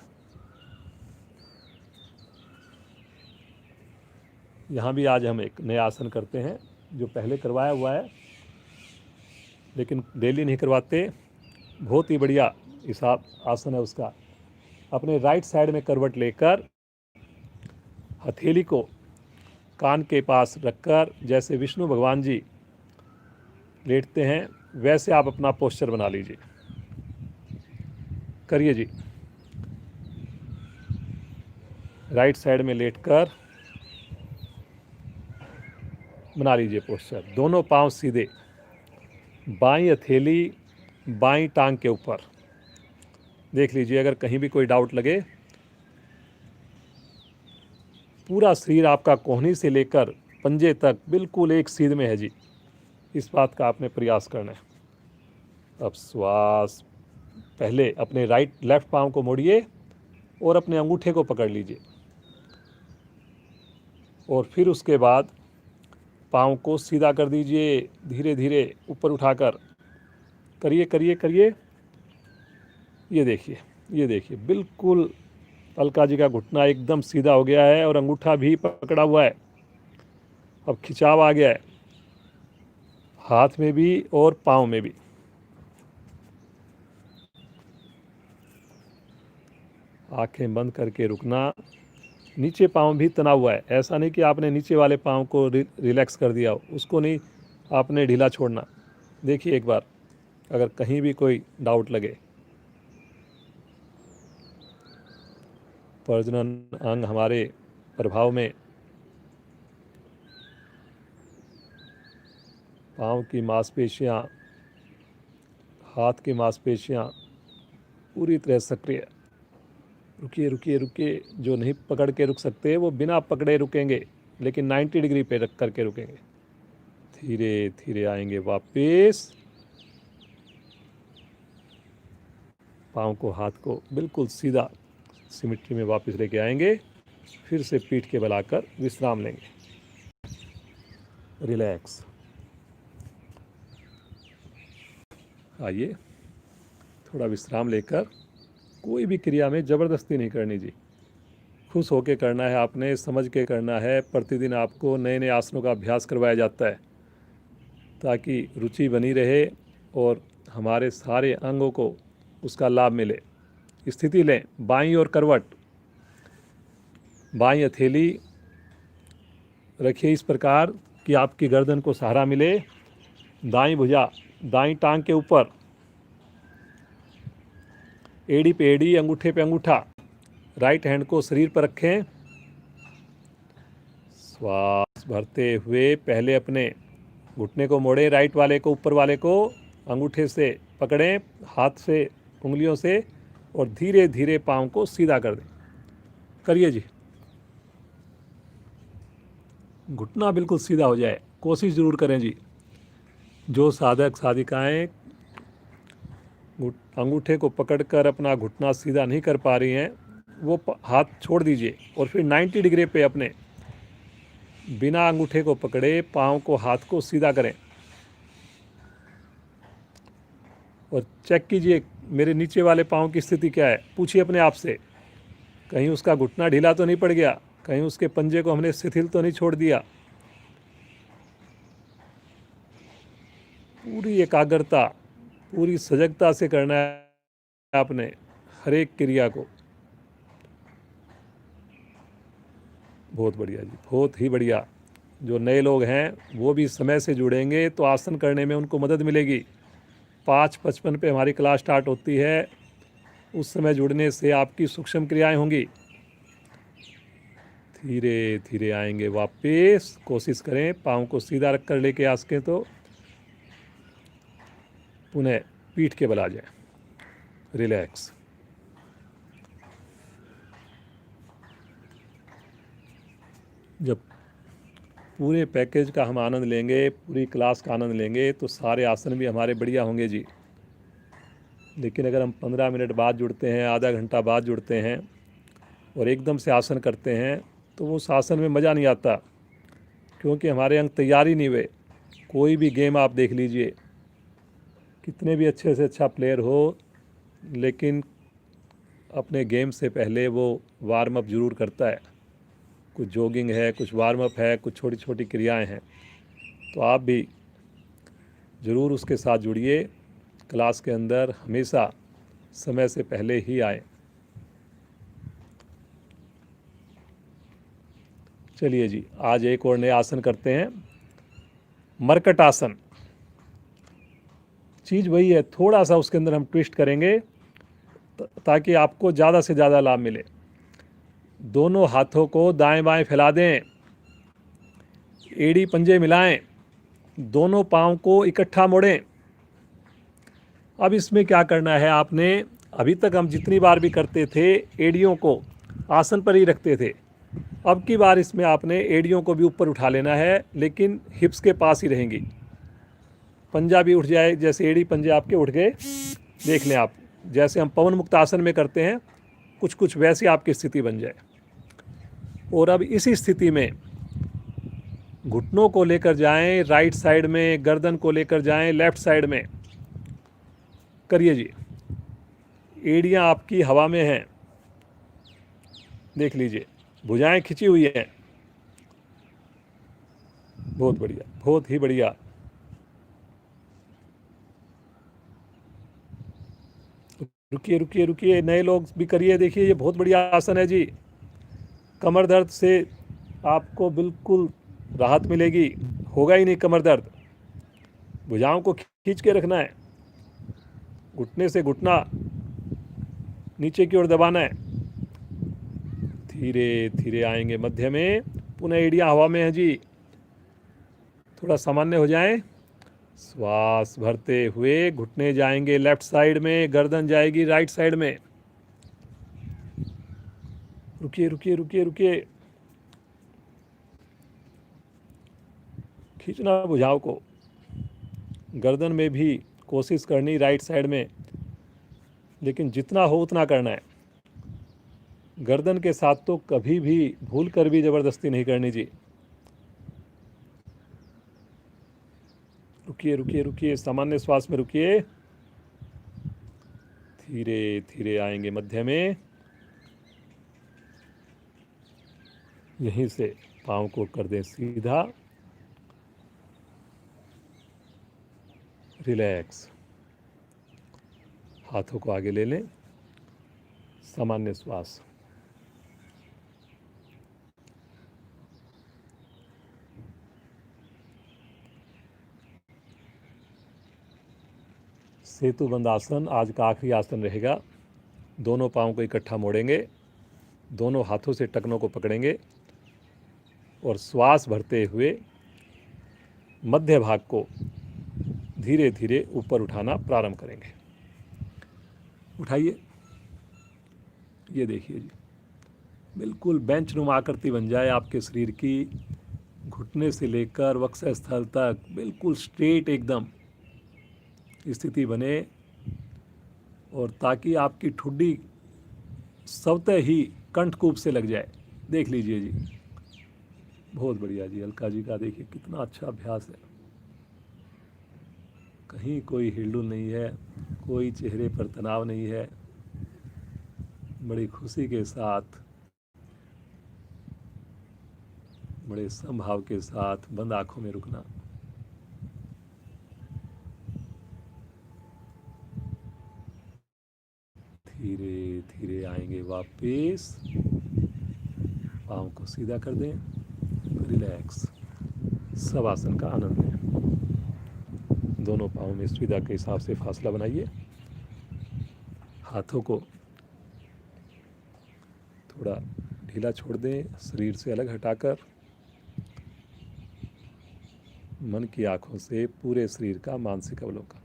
यहाँ भी आज हम एक नया आसन करते हैं, जो पहले करवाया हुआ है लेकिन डेली नहीं करवाते। बहुत ही बढ़िया इस आसन है उसका। अपने राइट साइड में करवट लेकर हथेली को कान के पास रखकर, जैसे विष्णु भगवान जी लेटते हैं वैसे आप अपना पोस्चर बना लीजिए। करिए जी। राइट साइड में लेटकर बना लीजिए पोस्चर। दोनों पांव सीधे, बाईं हथेली बाईं टांग के ऊपर। देख लीजिए, अगर कहीं भी कोई डाउट लगे, पूरा शरीर आपका कोहनी से लेकर पंजे तक बिल्कुल एक सीध में है जी। इस बात का आपने प्रयास करना है। अब श्वास, पहले अपने लेफ्ट पांव को मोड़िए और अपने अंगूठे को पकड़ लीजिए, और फिर उसके बाद पाँव को सीधा कर दीजिए। धीरे धीरे ऊपर उठाकर करिए करिए करिए। ये देखिए, ये देखिए, बिल्कुल अलका जी का घुटना एकदम सीधा हो गया है और अंगूठा भी पकड़ा हुआ है। अब खिंचाव आ गया है, हाथ में भी और पाँव में भी। आंखें बंद करके रुकना। नीचे पाँव भी तना हुआ है, ऐसा नहीं कि आपने नीचे वाले पाँव को रिलैक्स कर दिया हो, उसको नहीं आपने ढीला छोड़ना। देखिए एक बार, अगर कहीं भी कोई डाउट लगे। प्रजनन अंग हमारे प्रभाव में, पाँव की मांसपेशियाँ, हाथ की मांसपेशियाँ पूरी तरह सक्रिय। रुकिए रुकिए रुकिए। जो नहीं पकड़ के रुक सकते वो बिना पकड़े रुकेंगे, लेकिन 90 डिग्री पे रख करके रुकेंगे। धीरे धीरे आएंगे वापस। पाँव को, हाथ को बिल्कुल सीधा सिमेट्री में वापस लेके आएंगे। फिर से पीठ के बल आकर विश्राम लेंगे। रिलैक्स। आइए, थोड़ा विश्राम लेकर, कोई भी क्रिया में ज़बरदस्ती नहीं करनी जी। खुश होके करना है आपने, समझ के करना है। प्रतिदिन आपको नए नए आसनों का अभ्यास करवाया जाता है ताकि रुचि बनी रहे और हमारे सारे अंगों को उसका लाभ मिले। स्थिति लें, बाईं ओर करवट, बाईं हथेली रखिए इस प्रकार कि आपकी गर्दन को सहारा मिले। दाईं भुजा दाईं टांग के ऊपर, एड़ी पे एड़ी, अंगूठे पे अंगूठा। राइट हैंड को शरीर पर रखें। श्वास भरते हुए पहले अपने घुटने को मोड़े, राइट वाले को, ऊपर वाले को अंगूठे से पकड़ें, हाथ से, उंगलियों से, और धीरे धीरे पाँव को सीधा कर दें। करिए जी। घुटना बिल्कुल सीधा हो जाए, कोशिश ज़रूर करें जी। जो साधक साधिकाएं अंगूठे को पकड़कर अपना घुटना सीधा नहीं कर पा रही हैं, वो हाथ छोड़ दीजिए और फिर 90 डिग्री पे अपने बिना अंगूठे को पकड़े पाँव को, हाथ को सीधा करें और चेक कीजिए मेरे नीचे वाले पाँव की स्थिति क्या है। पूछिए अपने आप से, कहीं उसका घुटना ढीला तो नहीं पड़ गया, कहीं उसके पंजे को हमने शिथिल तो नहीं छोड़ दिया। पूरी एकाग्रता, पूरी सजगता से करना है आपने हर एक क्रिया को। बहुत बढ़िया जी, बहुत ही बढ़िया। जो नए लोग हैं वो भी समय से जुड़ेंगे तो आसन करने में उनको मदद मिलेगी। 5:55 पे हमारी क्लास स्टार्ट होती है, उस समय जुड़ने से आपकी सूक्ष्म क्रियाएं होंगी। धीरे धीरे आएंगे वापस। कोशिश करें पाँव को सीधा रख कर लेके आ सकें तो। पुनः पीठ के बल आ जाए, रिलैक्स। जब पूरे पैकेज का हम आनंद लेंगे, पूरी क्लास का आनंद लेंगे, तो सारे आसन भी हमारे बढ़िया होंगे जी। लेकिन अगर हम 15 मिनट बाद जुड़ते हैं, आधा घंटा बाद जुड़ते हैं और एकदम से आसन करते हैं, तो वो आसन में मज़ा नहीं आता, क्योंकि हमारे अंग तैयार ही नहीं हुए। कोई भी गेम आप देख लीजिए, कितने भी अच्छे से अच्छा प्लेयर हो, लेकिन अपने गेम से पहले वो वार्म अप ज़रूर करता है। कुछ जॉगिंग है, कुछ वार्म अप है, कुछ छोटी छोटी क्रियाएं हैं। तो आप भी ज़रूर उसके साथ जुड़िए। क्लास के अंदर हमेशा समय से पहले ही आए। चलिए जी, आज एक और नया आसन करते हैं, मरकट आसन। चीज़ वही है, थोड़ा सा उसके अंदर हम ट्विस्ट करेंगे ताकि आपको ज़्यादा से ज़्यादा लाभ मिले। दोनों हाथों को दाएं बाएं फैला दें, एड़ी पंजे मिलाएं, दोनों पाँव को इकट्ठा मोड़ें। अब इसमें क्या करना है आपने, अभी तक हम जितनी बार भी करते थे एड़ियों को आसन पर ही रखते थे। अब की बार इसमें आपने एड़ियों को भी ऊपर उठा लेना है, लेकिन हिप्स के पास ही रहेंगी। पंजा भी उठ जाए, जैसे एड़ी पंजे आपके उठ गए, देख लें आप, जैसे हम पवन मुक्त आसन में करते हैं, कुछ कुछ वैसी आपकी स्थिति बन जाए। और अब इसी स्थिति में घुटनों को लेकर जाएं राइट साइड में, गर्दन को लेकर जाएं लेफ्ट साइड में। करिए जी, एड़ियां आपकी हवा में हैं, देख लीजिए, भुजाएं खिंची हुई हैं। बहुत बढ़िया, बहुत ही बढ़िया। रुकिए रुकिए रुकिए, नए लोग भी करिए। देखिए, ये बहुत बढ़िया आसन है जी। कमर दर्द से आपको बिल्कुल राहत मिलेगी, होगा ही नहीं कमर दर्द। भुजाओं को खींच के रखना है, घुटने से घुटना नीचे की ओर दबाना है। धीरे धीरे आएंगे मध्य में, पुनः एड़ियां हवा में है जी। थोड़ा सामान्य हो जाएं। श्वास भरते हुए घुटने जाएंगे लेफ्ट साइड में, गर्दन जाएगी राइट साइड में। रुकिए रुकिए रुकिए रुकिए, खींचना भुजाओं को, गर्दन में भी कोशिश करनी राइट साइड में, लेकिन जितना हो उतना करना है। गर्दन के साथ तो कभी भी भूल कर भी ज़बरदस्ती नहीं करनी जी। रुकिए रुकिए रुकिए, सामान्य श्वास में रुकिए। धीरे धीरे आएंगे मध्य में, यहीं से पाँव को कर दें सीधा, रिलैक्स। हाथों को आगे ले लें, सामान्य श्वास। सेतुबंद आसन आज का आखिरी आसन रहेगा। दोनों पाँव को इकट्ठा मोड़ेंगे, दोनों हाथों से टखनों को पकड़ेंगे और श्वास भरते हुए मध्य भाग को धीरे धीरे ऊपर उठाना प्रारंभ करेंगे। उठाइए, ये देखिए जी, बिल्कुल बेंच नुमा आकृति बन जाए आपके शरीर की। घुटने से लेकर वक्षस्थल तक बिल्कुल स्ट्रेट एकदम स्थिति बने, और ताकि आपकी ठुड्डी स्वतः ही कंठकूप से लग जाए। देख लीजिए जी, बहुत बढ़िया जी। अलका जी का देखिए कितना अच्छा अभ्यास है, कहीं कोई हिलडुल नहीं है, कोई चेहरे पर तनाव नहीं है। बड़ी खुशी के साथ, बड़े समभाव के साथ बंद आंखों में रुकना। धीरे धीरे आएंगे वापस, पाँव को सीधा कर दें, रिलैक्स। सब आसन का आनंद लें। दोनों पाँव में सुविधा के हिसाब से फासला बनाइए। हाथों को थोड़ा ढीला छोड़ दें, शरीर से अलग हटाकर मन की आंखों से पूरे शरीर का मानसिक अवलोकन।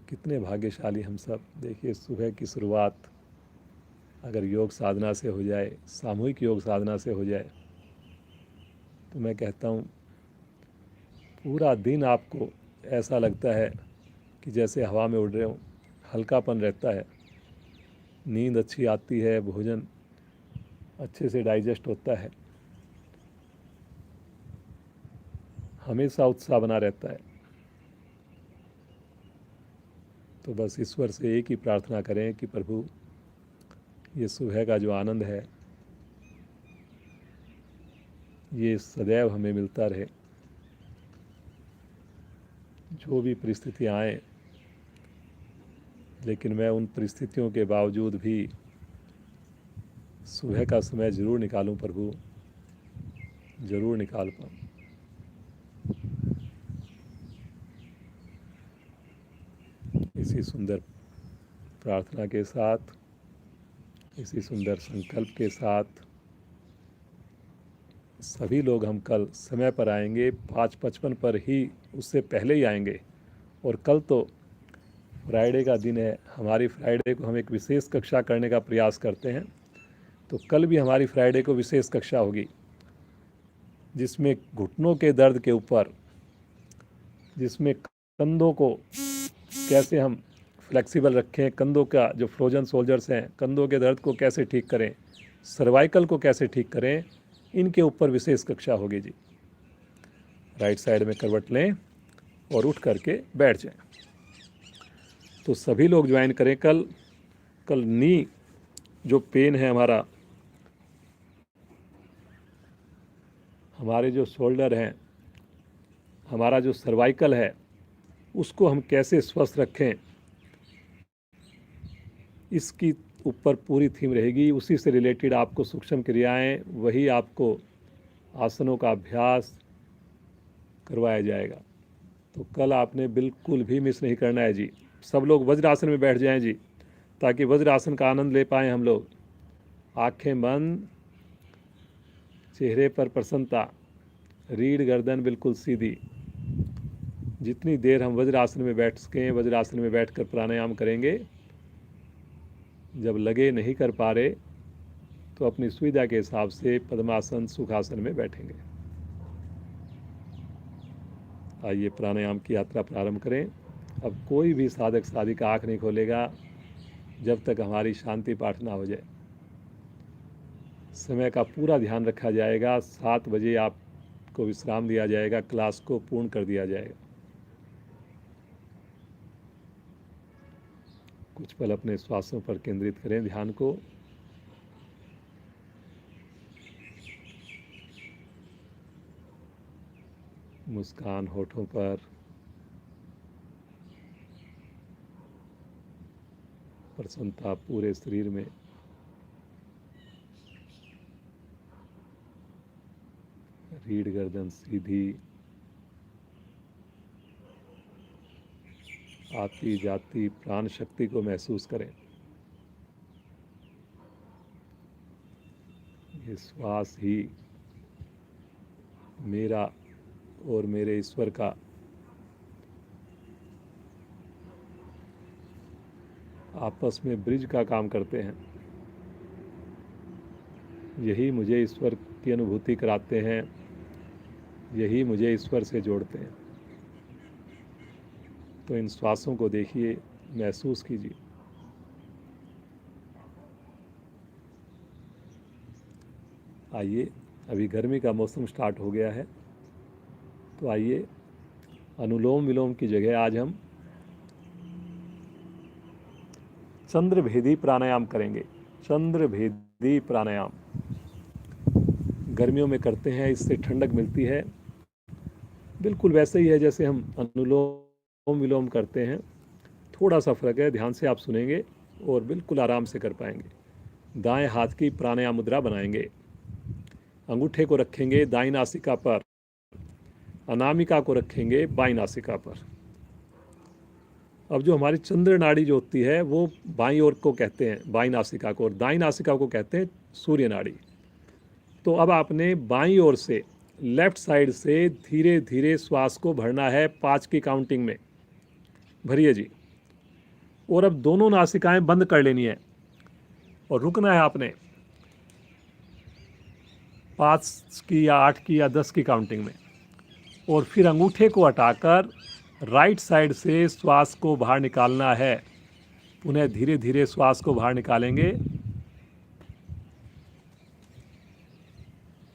कितने भाग्यशाली हम सब। देखिए, सुबह की शुरुआत अगर योग साधना से हो जाए, सामूहिक योग साधना से हो जाए, तो मैं कहता हूँ पूरा दिन आपको ऐसा लगता है कि जैसे हवा में उड़ रहे हो। हल्कापन रहता है, नींद अच्छी आती है, भोजन अच्छे से डाइजेस्ट होता है, हमेशा उत्साह बना रहता है। तो बस ईश्वर से एक ही प्रार्थना करें कि प्रभु, ये सुबह का जो आनंद है ये सदैव हमें मिलता रहे। जो भी परिस्थितियाँ आएँ, लेकिन मैं उन परिस्थितियों के बावजूद भी सुबह का समय ज़रूर निकालूं प्रभु, ज़रूर निकाल पाऊँ। इसी सुंदर प्रार्थना के साथ, इसी सुंदर संकल्प के साथ सभी लोग हम कल समय पर आएंगे। 5:55 पर ही, उससे पहले ही आएंगे। और कल तो फ्राइडे का दिन है। हमारी फ्राइडे को हम एक विशेष कक्षा करने का प्रयास करते हैं, तो कल भी हमारी फ्राइडे को विशेष कक्षा होगी, जिसमें घुटनों के दर्द के ऊपर, जिसमें कंधों को कैसे हम फ्लेक्सिबल रखें, कंधों का जो फ्रोजन सोल्जर्स हैं, कंधों के दर्द को कैसे ठीक करें, सर्वाइकल को कैसे ठीक करें, इनके ऊपर विशेष कक्षा होगी जी। राइट साइड में करवट लें और उठ करके बैठ जाएं। तो सभी लोग ज्वाइन करें कल। कल नी जो पेन है हमारे जो शोल्डर हैं, हमारा जो सर्वाइकल है, उसको हम कैसे स्वस्थ रखें, इसकी ऊपर पूरी थीम रहेगी। उसी से रिलेटेड आपको सूक्ष्म क्रियाएं, वही आपको आसनों का अभ्यास करवाया जाएगा। तो कल आपने बिल्कुल भी मिस नहीं करना है जी। सब लोग वज्रासन में बैठ जाएं जी, ताकि वज्रासन का आनंद ले पाएँ हम लोग। आंखें बंद, चेहरे पर प्रसन्नता, रीढ़ गर्दन बिल्कुल सीधी। जितनी देर हम वज्रासन में बैठ सकें, वज्रासन में बैठकर प्राणायाम करेंगे। जब लगे नहीं कर पा रहे तो अपनी सुविधा के हिसाब से पद्मासन, सुखासन में बैठेंगे। आइए प्राणायाम की यात्रा प्रारंभ करें। अब कोई भी साधक साधिका आँख नहीं खोलेगा जब तक हमारी शांति पाठ ना हो जाए। समय का पूरा ध्यान रखा जाएगा। 7 बजे आपको विश्राम दिया जाएगा, क्लास को पूर्ण कर दिया जाएगा। कुछ पल अपने श्वासों पर केंद्रित करें ध्यान को। मुस्कान होठों पर, प्रसन्नता पूरे शरीर में। रीढ़ गर्दन सीधी, आती जाती प्राण शक्ति को महसूस करें। ये श्वास ही मेरा और मेरे ईश्वर का आपस में ब्रिज का काम करते हैं। यही मुझे ईश्वर की अनुभूति कराते हैं, यही मुझे ईश्वर से जोड़ते हैं। तो इन श्वासों को देखिए, महसूस कीजिए। आइए, अभी गर्मी का मौसम स्टार्ट हो गया है, तो आइए अनुलोम विलोम की जगह आज हम चंद्रभेदी प्राणायाम करेंगे। चंद्रभेदी प्राणायाम गर्मियों में करते हैं, इससे ठंडक मिलती है। बिल्कुल वैसे ही है जैसे हम अनुलोम विलोम करते हैं, थोड़ा सा फर्क है। ध्यान से आप सुनेंगे और बिल्कुल आराम से कर पाएंगे। दाएं हाथ की प्राणायाम मुद्रा बनाएंगे। अंगूठे को रखेंगे दाईं नासिका पर, अनामिका को रखेंगे बाईं नासिका पर। अब जो हमारी चंद्र नाड़ी जो होती है वो बाईं ओर को कहते हैं बाईं नासिका को, और दाईं नासिका को कहते हैं सूर्य नाड़ी। तो अब आपने बाईं ओर से, लेफ्ट साइड से धीरे धीरे श्वास को भरना है। 5 की काउंटिंग में भरिए जी। और अब दोनों नासिकाएं बंद कर लेनी है और रुकना है आपने 5 की या 8 की या 10 की काउंटिंग में। और फिर अंगूठे को हटाकर राइट साइड से श्वास को बाहर निकालना है। पुनः धीरे धीरे श्वास को बाहर निकालेंगे।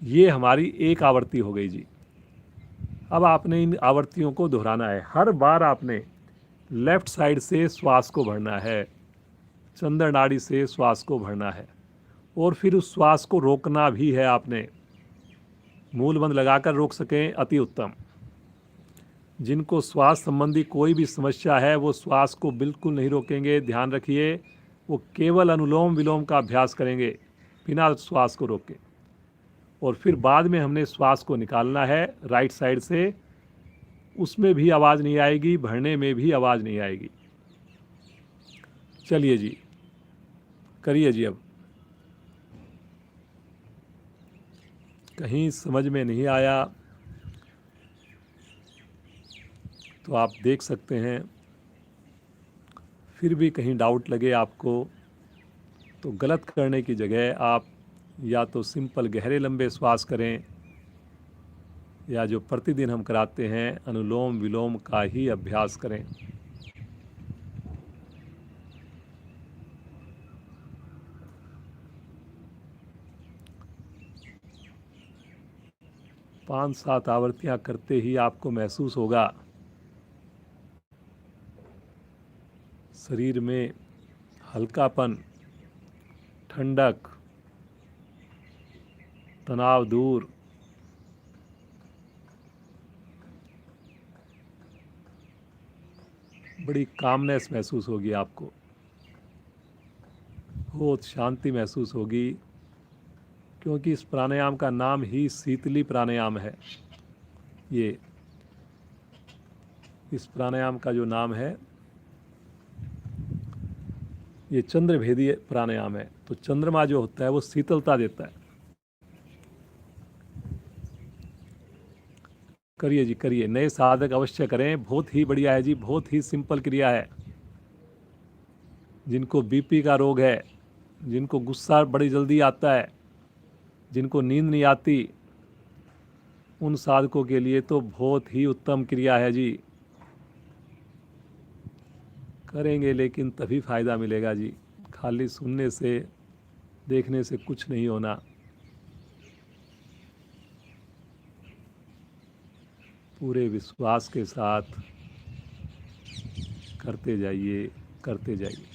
ये हमारी एक आवृत्ति हो गई जी। अब आपने इन आवृत्तियों को दोहराना है। हर बार आपने लेफ्ट साइड से श्वास को भरना है, चंद्र नाड़ी से श्वास को भरना है और फिर उस श्वास को रोकना भी है आपने। मूल बंद लगाकर रोक सकें अति उत्तम। जिनको श्वास संबंधी कोई भी समस्या है वो श्वास को बिल्कुल नहीं रोकेंगे, ध्यान रखिए। वो केवल अनुलोम विलोम का अभ्यास करेंगे बिना श्वास को रोके। और फिर बाद में हमने श्वास को निकालना है राइट साइड से। उसमें भी आवाज़ नहीं आएगी, भरने में भी आवाज़ नहीं आएगी। चलिए जी, करिए जी। अब कहीं समझ में नहीं आया तो आप देख सकते हैं। फिर भी कहीं डाउट लगे आपको तो गलत करने की जगह आप या तो सिंपल गहरे लंबे श्वास करें या जो प्रतिदिन हम कराते हैं अनुलोम विलोम का ही अभ्यास करें। पाँच सात आवृत्तियां करते ही आपको महसूस होगा शरीर में हल्कापन, ठंडक, तनाव दूर। बड़ी कामनेस महसूस होगी आपको, बहुत शांति महसूस होगी, क्योंकि इस प्राणायाम का नाम ही शीतली प्राणायाम है। इस प्राणायाम का जो नाम है ये चंद्रभेदी प्राणायाम है। तो चंद्रमा जो होता है वो शीतलता देता है। करिए जी, करिए। नए साधक अवश्य करें, बहुत ही बढ़िया है जी, बहुत ही सिंपल क्रिया है। जिनको बीपी का रोग है, जिनको गुस्सा बड़ी जल्दी आता है, जिनको नींद नहीं आती, उन साधकों के लिए तो बहुत ही उत्तम क्रिया है जी। करेंगे लेकिन तभी फ़ायदा मिलेगा जी। खाली सुनने से, देखने से कुछ नहीं होना। पूरे विश्वास के साथ करते जाइए, करते जाइए।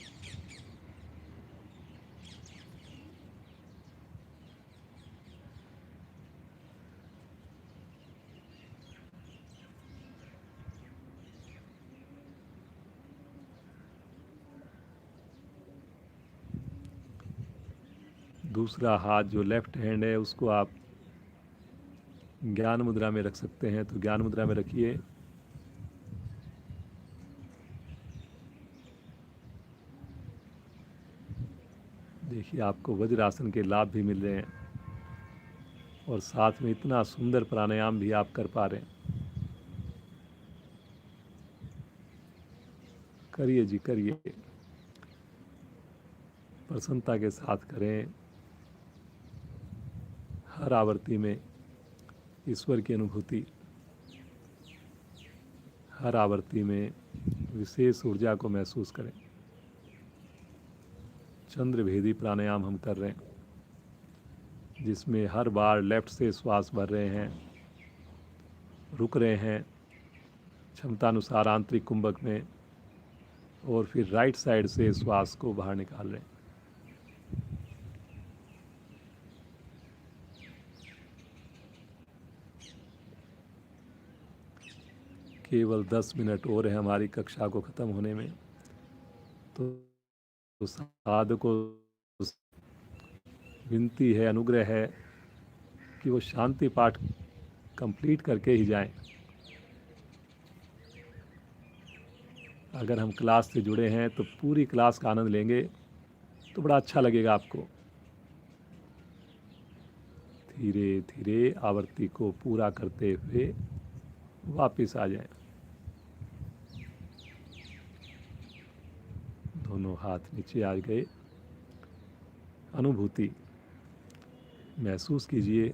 दूसरा हाथ जो लेफ्ट हैंड है उसको आप ज्ञान मुद्रा में रख सकते हैं, तो ज्ञान मुद्रा में रखिए। देखिए आपको वज्रासन के लाभ भी मिल रहे हैं और साथ में इतना सुंदर प्राणायाम भी आप कर पा रहे हैं। करिए जी, करिए। प्रसन्नता के साथ करें। हर आवृत्ति में ईश्वर की अनुभूति, हर आवृत्ति में विशेष ऊर्जा को महसूस करें। चंद्रभेदी प्राणायाम हम कर रहे हैं, जिसमें हर बार लेफ्ट से श्वास भर रहे हैं, रुक रहे हैं क्षमतानुसार आंतरिक कुंभक में, और फिर राइट साइड से श्वास को बाहर निकाल रहे हैं। केवल 10 मिनट और है हमारी कक्षा को ख़त्म होने में। तो साधकों को विनती है, अनुग्रह है कि वो शांति पाठ कंप्लीट करके ही जाएं। अगर हम क्लास से जुड़े हैं तो पूरी क्लास का आनंद लेंगे तो बड़ा अच्छा लगेगा आपको। धीरे धीरे आवृत्ति को पूरा करते हुए वापस आ जाएं। दोनों हाथ नीचे आ गए। अनुभूति महसूस कीजिए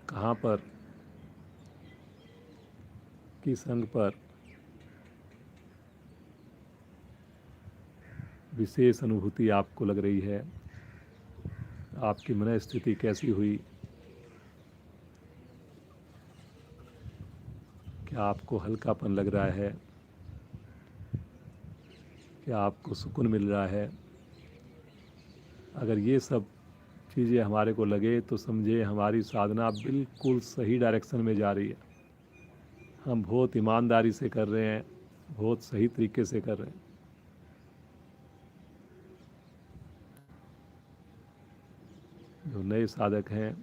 कहाँ पर, किस अंग पर विशेष अनुभूति आपको लग रही है। आपकी मन स्थिति कैसी हुई। क्या आपको हल्कापन लग रहा है, क्या आपको सुकून मिल रहा है। अगर ये सब चीज़ें हमारे को लगे तो समझे हमारी साधना बिल्कुल सही डायरेक्शन में जा रही है। हम बहुत ईमानदारी से कर रहे हैं, बहुत सही तरीके से कर रहे हैं। जो नए साधक हैं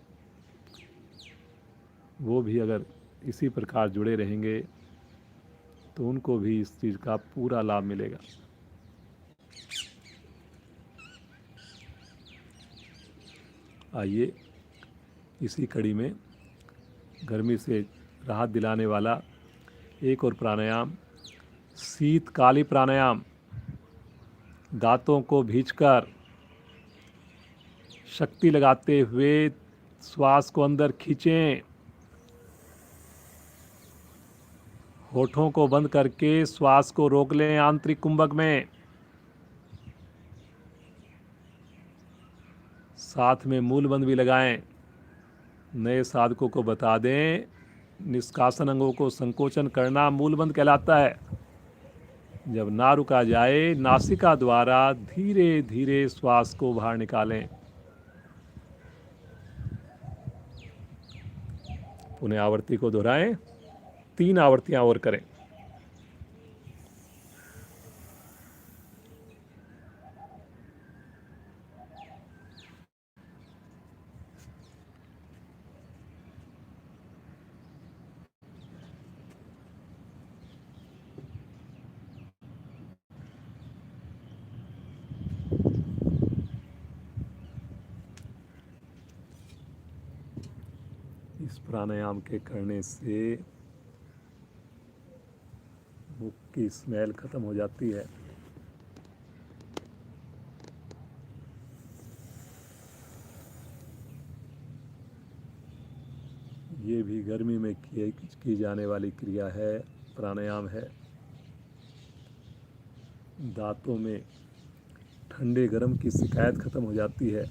वो भी अगर इसी प्रकार जुड़े रहेंगे तो उनको भी इस चीज़ का पूरा लाभ मिलेगा। आइए इसी कड़ी में गर्मी से राहत दिलाने वाला एक और प्राणायाम, शीतकाली प्राणायाम। दांतों को भींचकर शक्ति लगाते हुए श्वास को अंदर खींचें। होठों को बंद करके श्वास को रोक लें आंतरिक कुंभक में। साथ में मूल बंद भी लगाएं। नए साधकों को बता दें निष्कासन अंगों को संकोचन करना मूल बंद कहलाता है। जब ना रुका जाए नासिका द्वारा धीरे धीरे श्वास को बाहर निकालें। पुनः आवृत्ति को दोहराएं, 3 आवृत्तियां और करें। इस प्राणायाम के करने से मुख की स्मेल खत्म हो जाती है। ये भी गर्मी में की जाने वाली क्रिया है, प्राणायाम है। दांतों में ठंडे गर्म की शिकायत खत्म हो जाती है।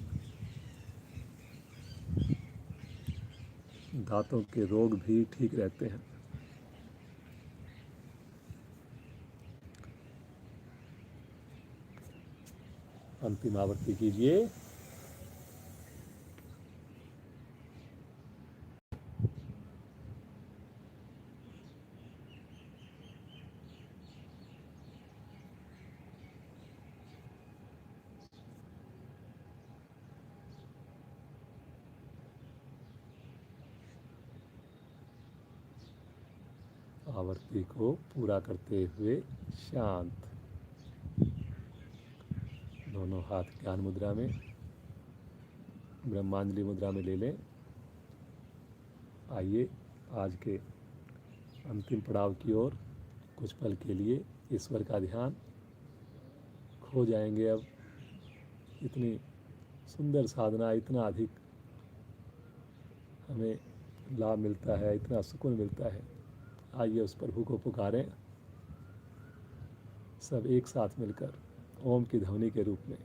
दांतों के रोग भी ठीक रहते हैं। अंतिम आवृत्ति कीजिए। आवृत्ति को पूरा करते हुए शांत, दोनों हाथ ज्ञान मुद्रा में, ब्रह्मांजलि मुद्रा में ले लें। आइए आज के अंतिम पड़ाव की ओर कुछ पल के लिए ईश्वर का ध्यान। खो जाएंगे अब। इतनी सुंदर साधना, इतना अधिक हमें लाभ मिलता है, इतना सुकून मिलता है। आइए उस प्रभु को पुकारें सब एक साथ मिलकर ओम की ध्वनि के रूप में।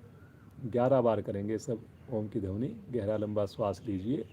11 बार करेंगे सब ओम की ध्वनि। गहरा लंबा श्वास लीजिए।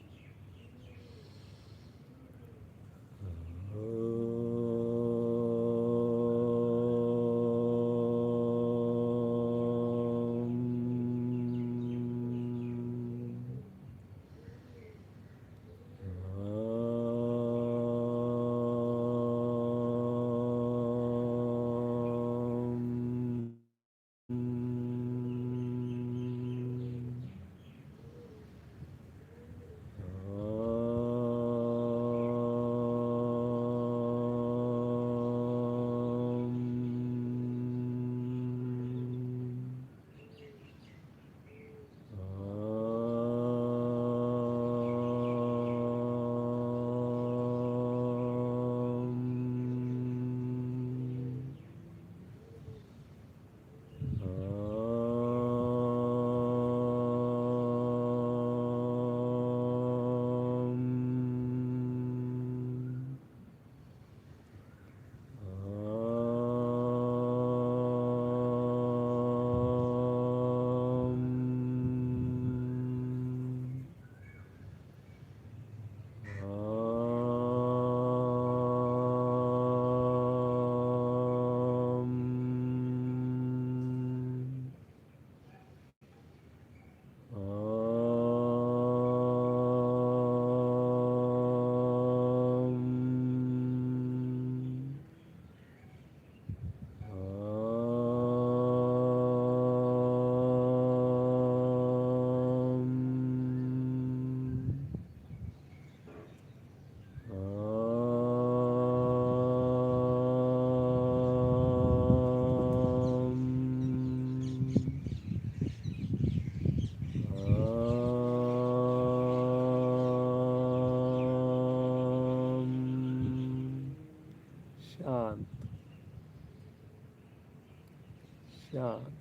शांत,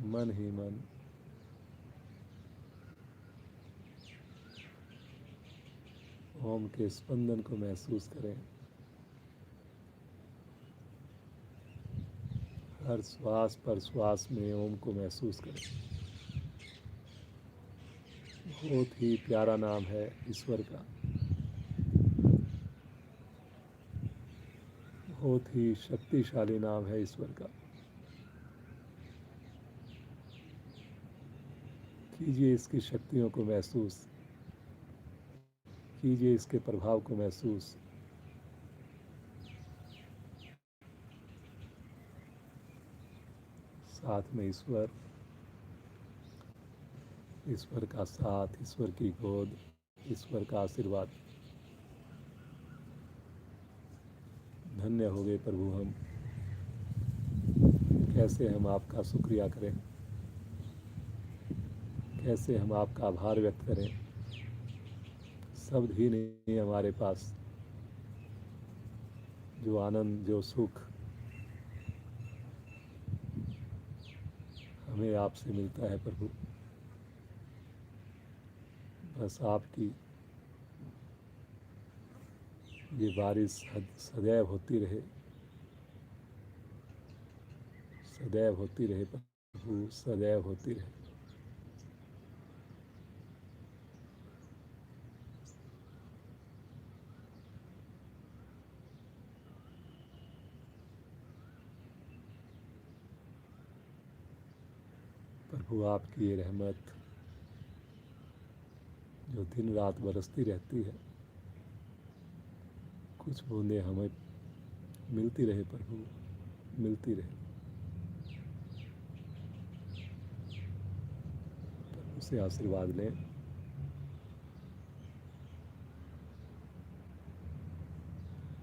मन ही मन ओम के स्पंदन को महसूस करें। हर श्वास पर श्वास में ओम को महसूस करें। बहुत ही प्यारा नाम है ईश्वर का, बहुत ही शक्तिशाली नाम है ईश्वर का। कीजिए इसकी शक्तियों को महसूस, कीजिए इसके प्रभाव को महसूस। साथ में ईश्वर, ईश्वर का साथ, ईश्वर की गोद, ईश्वर का आशीर्वाद। धन्य हो गए प्रभु हम, कैसे हम आपका शुक्रिया करें, कैसे हम आपका आभार व्यक्त करें। शब्द ही नहीं हमारे पास। जो आनंद, जो सुख हमें आपसे मिलता है प्रभु, बस आपकी ये बारिश सदैव होती रहे, सदैव होती रहे प्रभु, सदैव होती रहे। प्रभु आपकी ये रहमत जो दिन रात बरसती रहती है, कुछ बूंदें हमें मिलती रहे प्रभु, मिलती रहे। प्रभु से आशीर्वाद लें।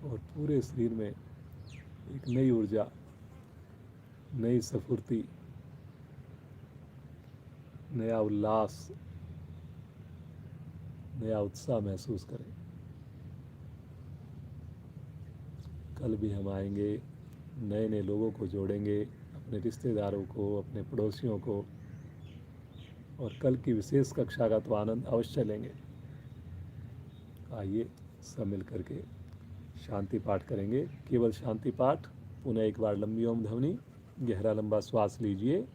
और पूरे शरीर में एक नई ऊर्जा, नई स्फूर्ति, नया उल्लास, नया उत्साह महसूस करें। कल भी हम आएंगे, नए नए लोगों को जोड़ेंगे, अपने रिश्तेदारों को, अपने पड़ोसियों को, और कल की विशेष कक्षा का तो आनंद अवश्य लेंगे। आइए सब मिल करके शांति पाठ करेंगे। केवल शांति पाठ। पुनः एक बार लंबी ओम ध्वनि, गहरा लंबा श्वास लीजिए।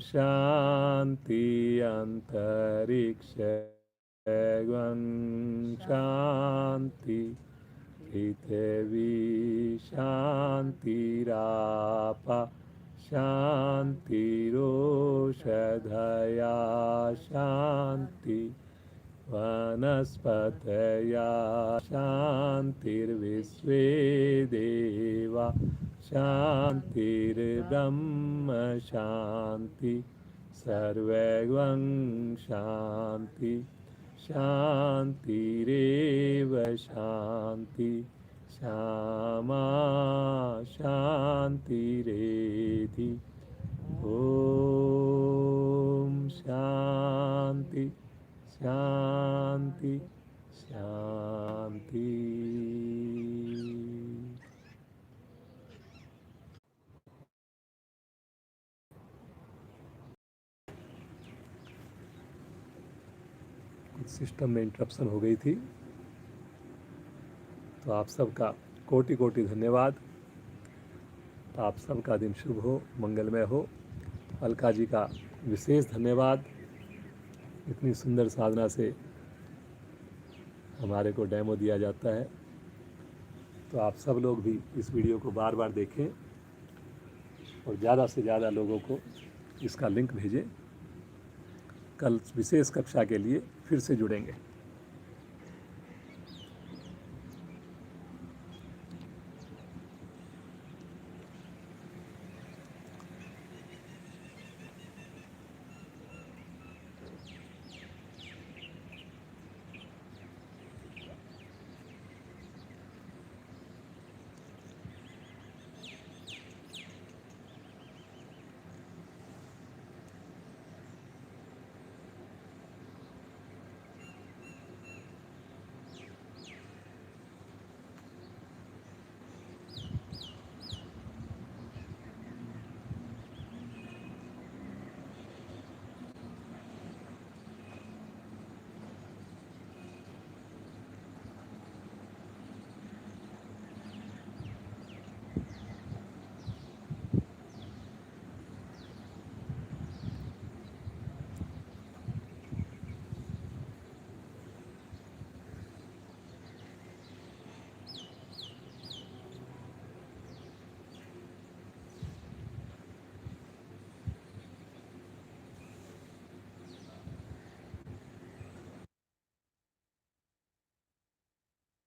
शांति अंतरिक्ष शांति, पृथ्वी शांतिरापा शांतिरोषधया शांति, वनस्पतया शांतिर्विश्वे देवा शांतिर्ब्रह्म शांति, सर्वं शांति शांतिरेव शांति, श्यामा शांतिरेधि। ओम शांति शांति शांति। सिस्टम में इंटरप्शन हो गई थी, तो आप सबका कोटि कोटि धन्यवाद। आप सबका दिन शुभ हो, मंगलमय हो। अलका जी का विशेष धन्यवाद। इतनी सुंदर साधना से हमारे को डेमो दिया जाता है, तो आप सब लोग भी इस वीडियो को बार बार देखें और ज़्यादा से ज़्यादा लोगों को इसका लिंक भेजें। कल विशेष कक्षा के लिए फिर से जुड़ेंगे।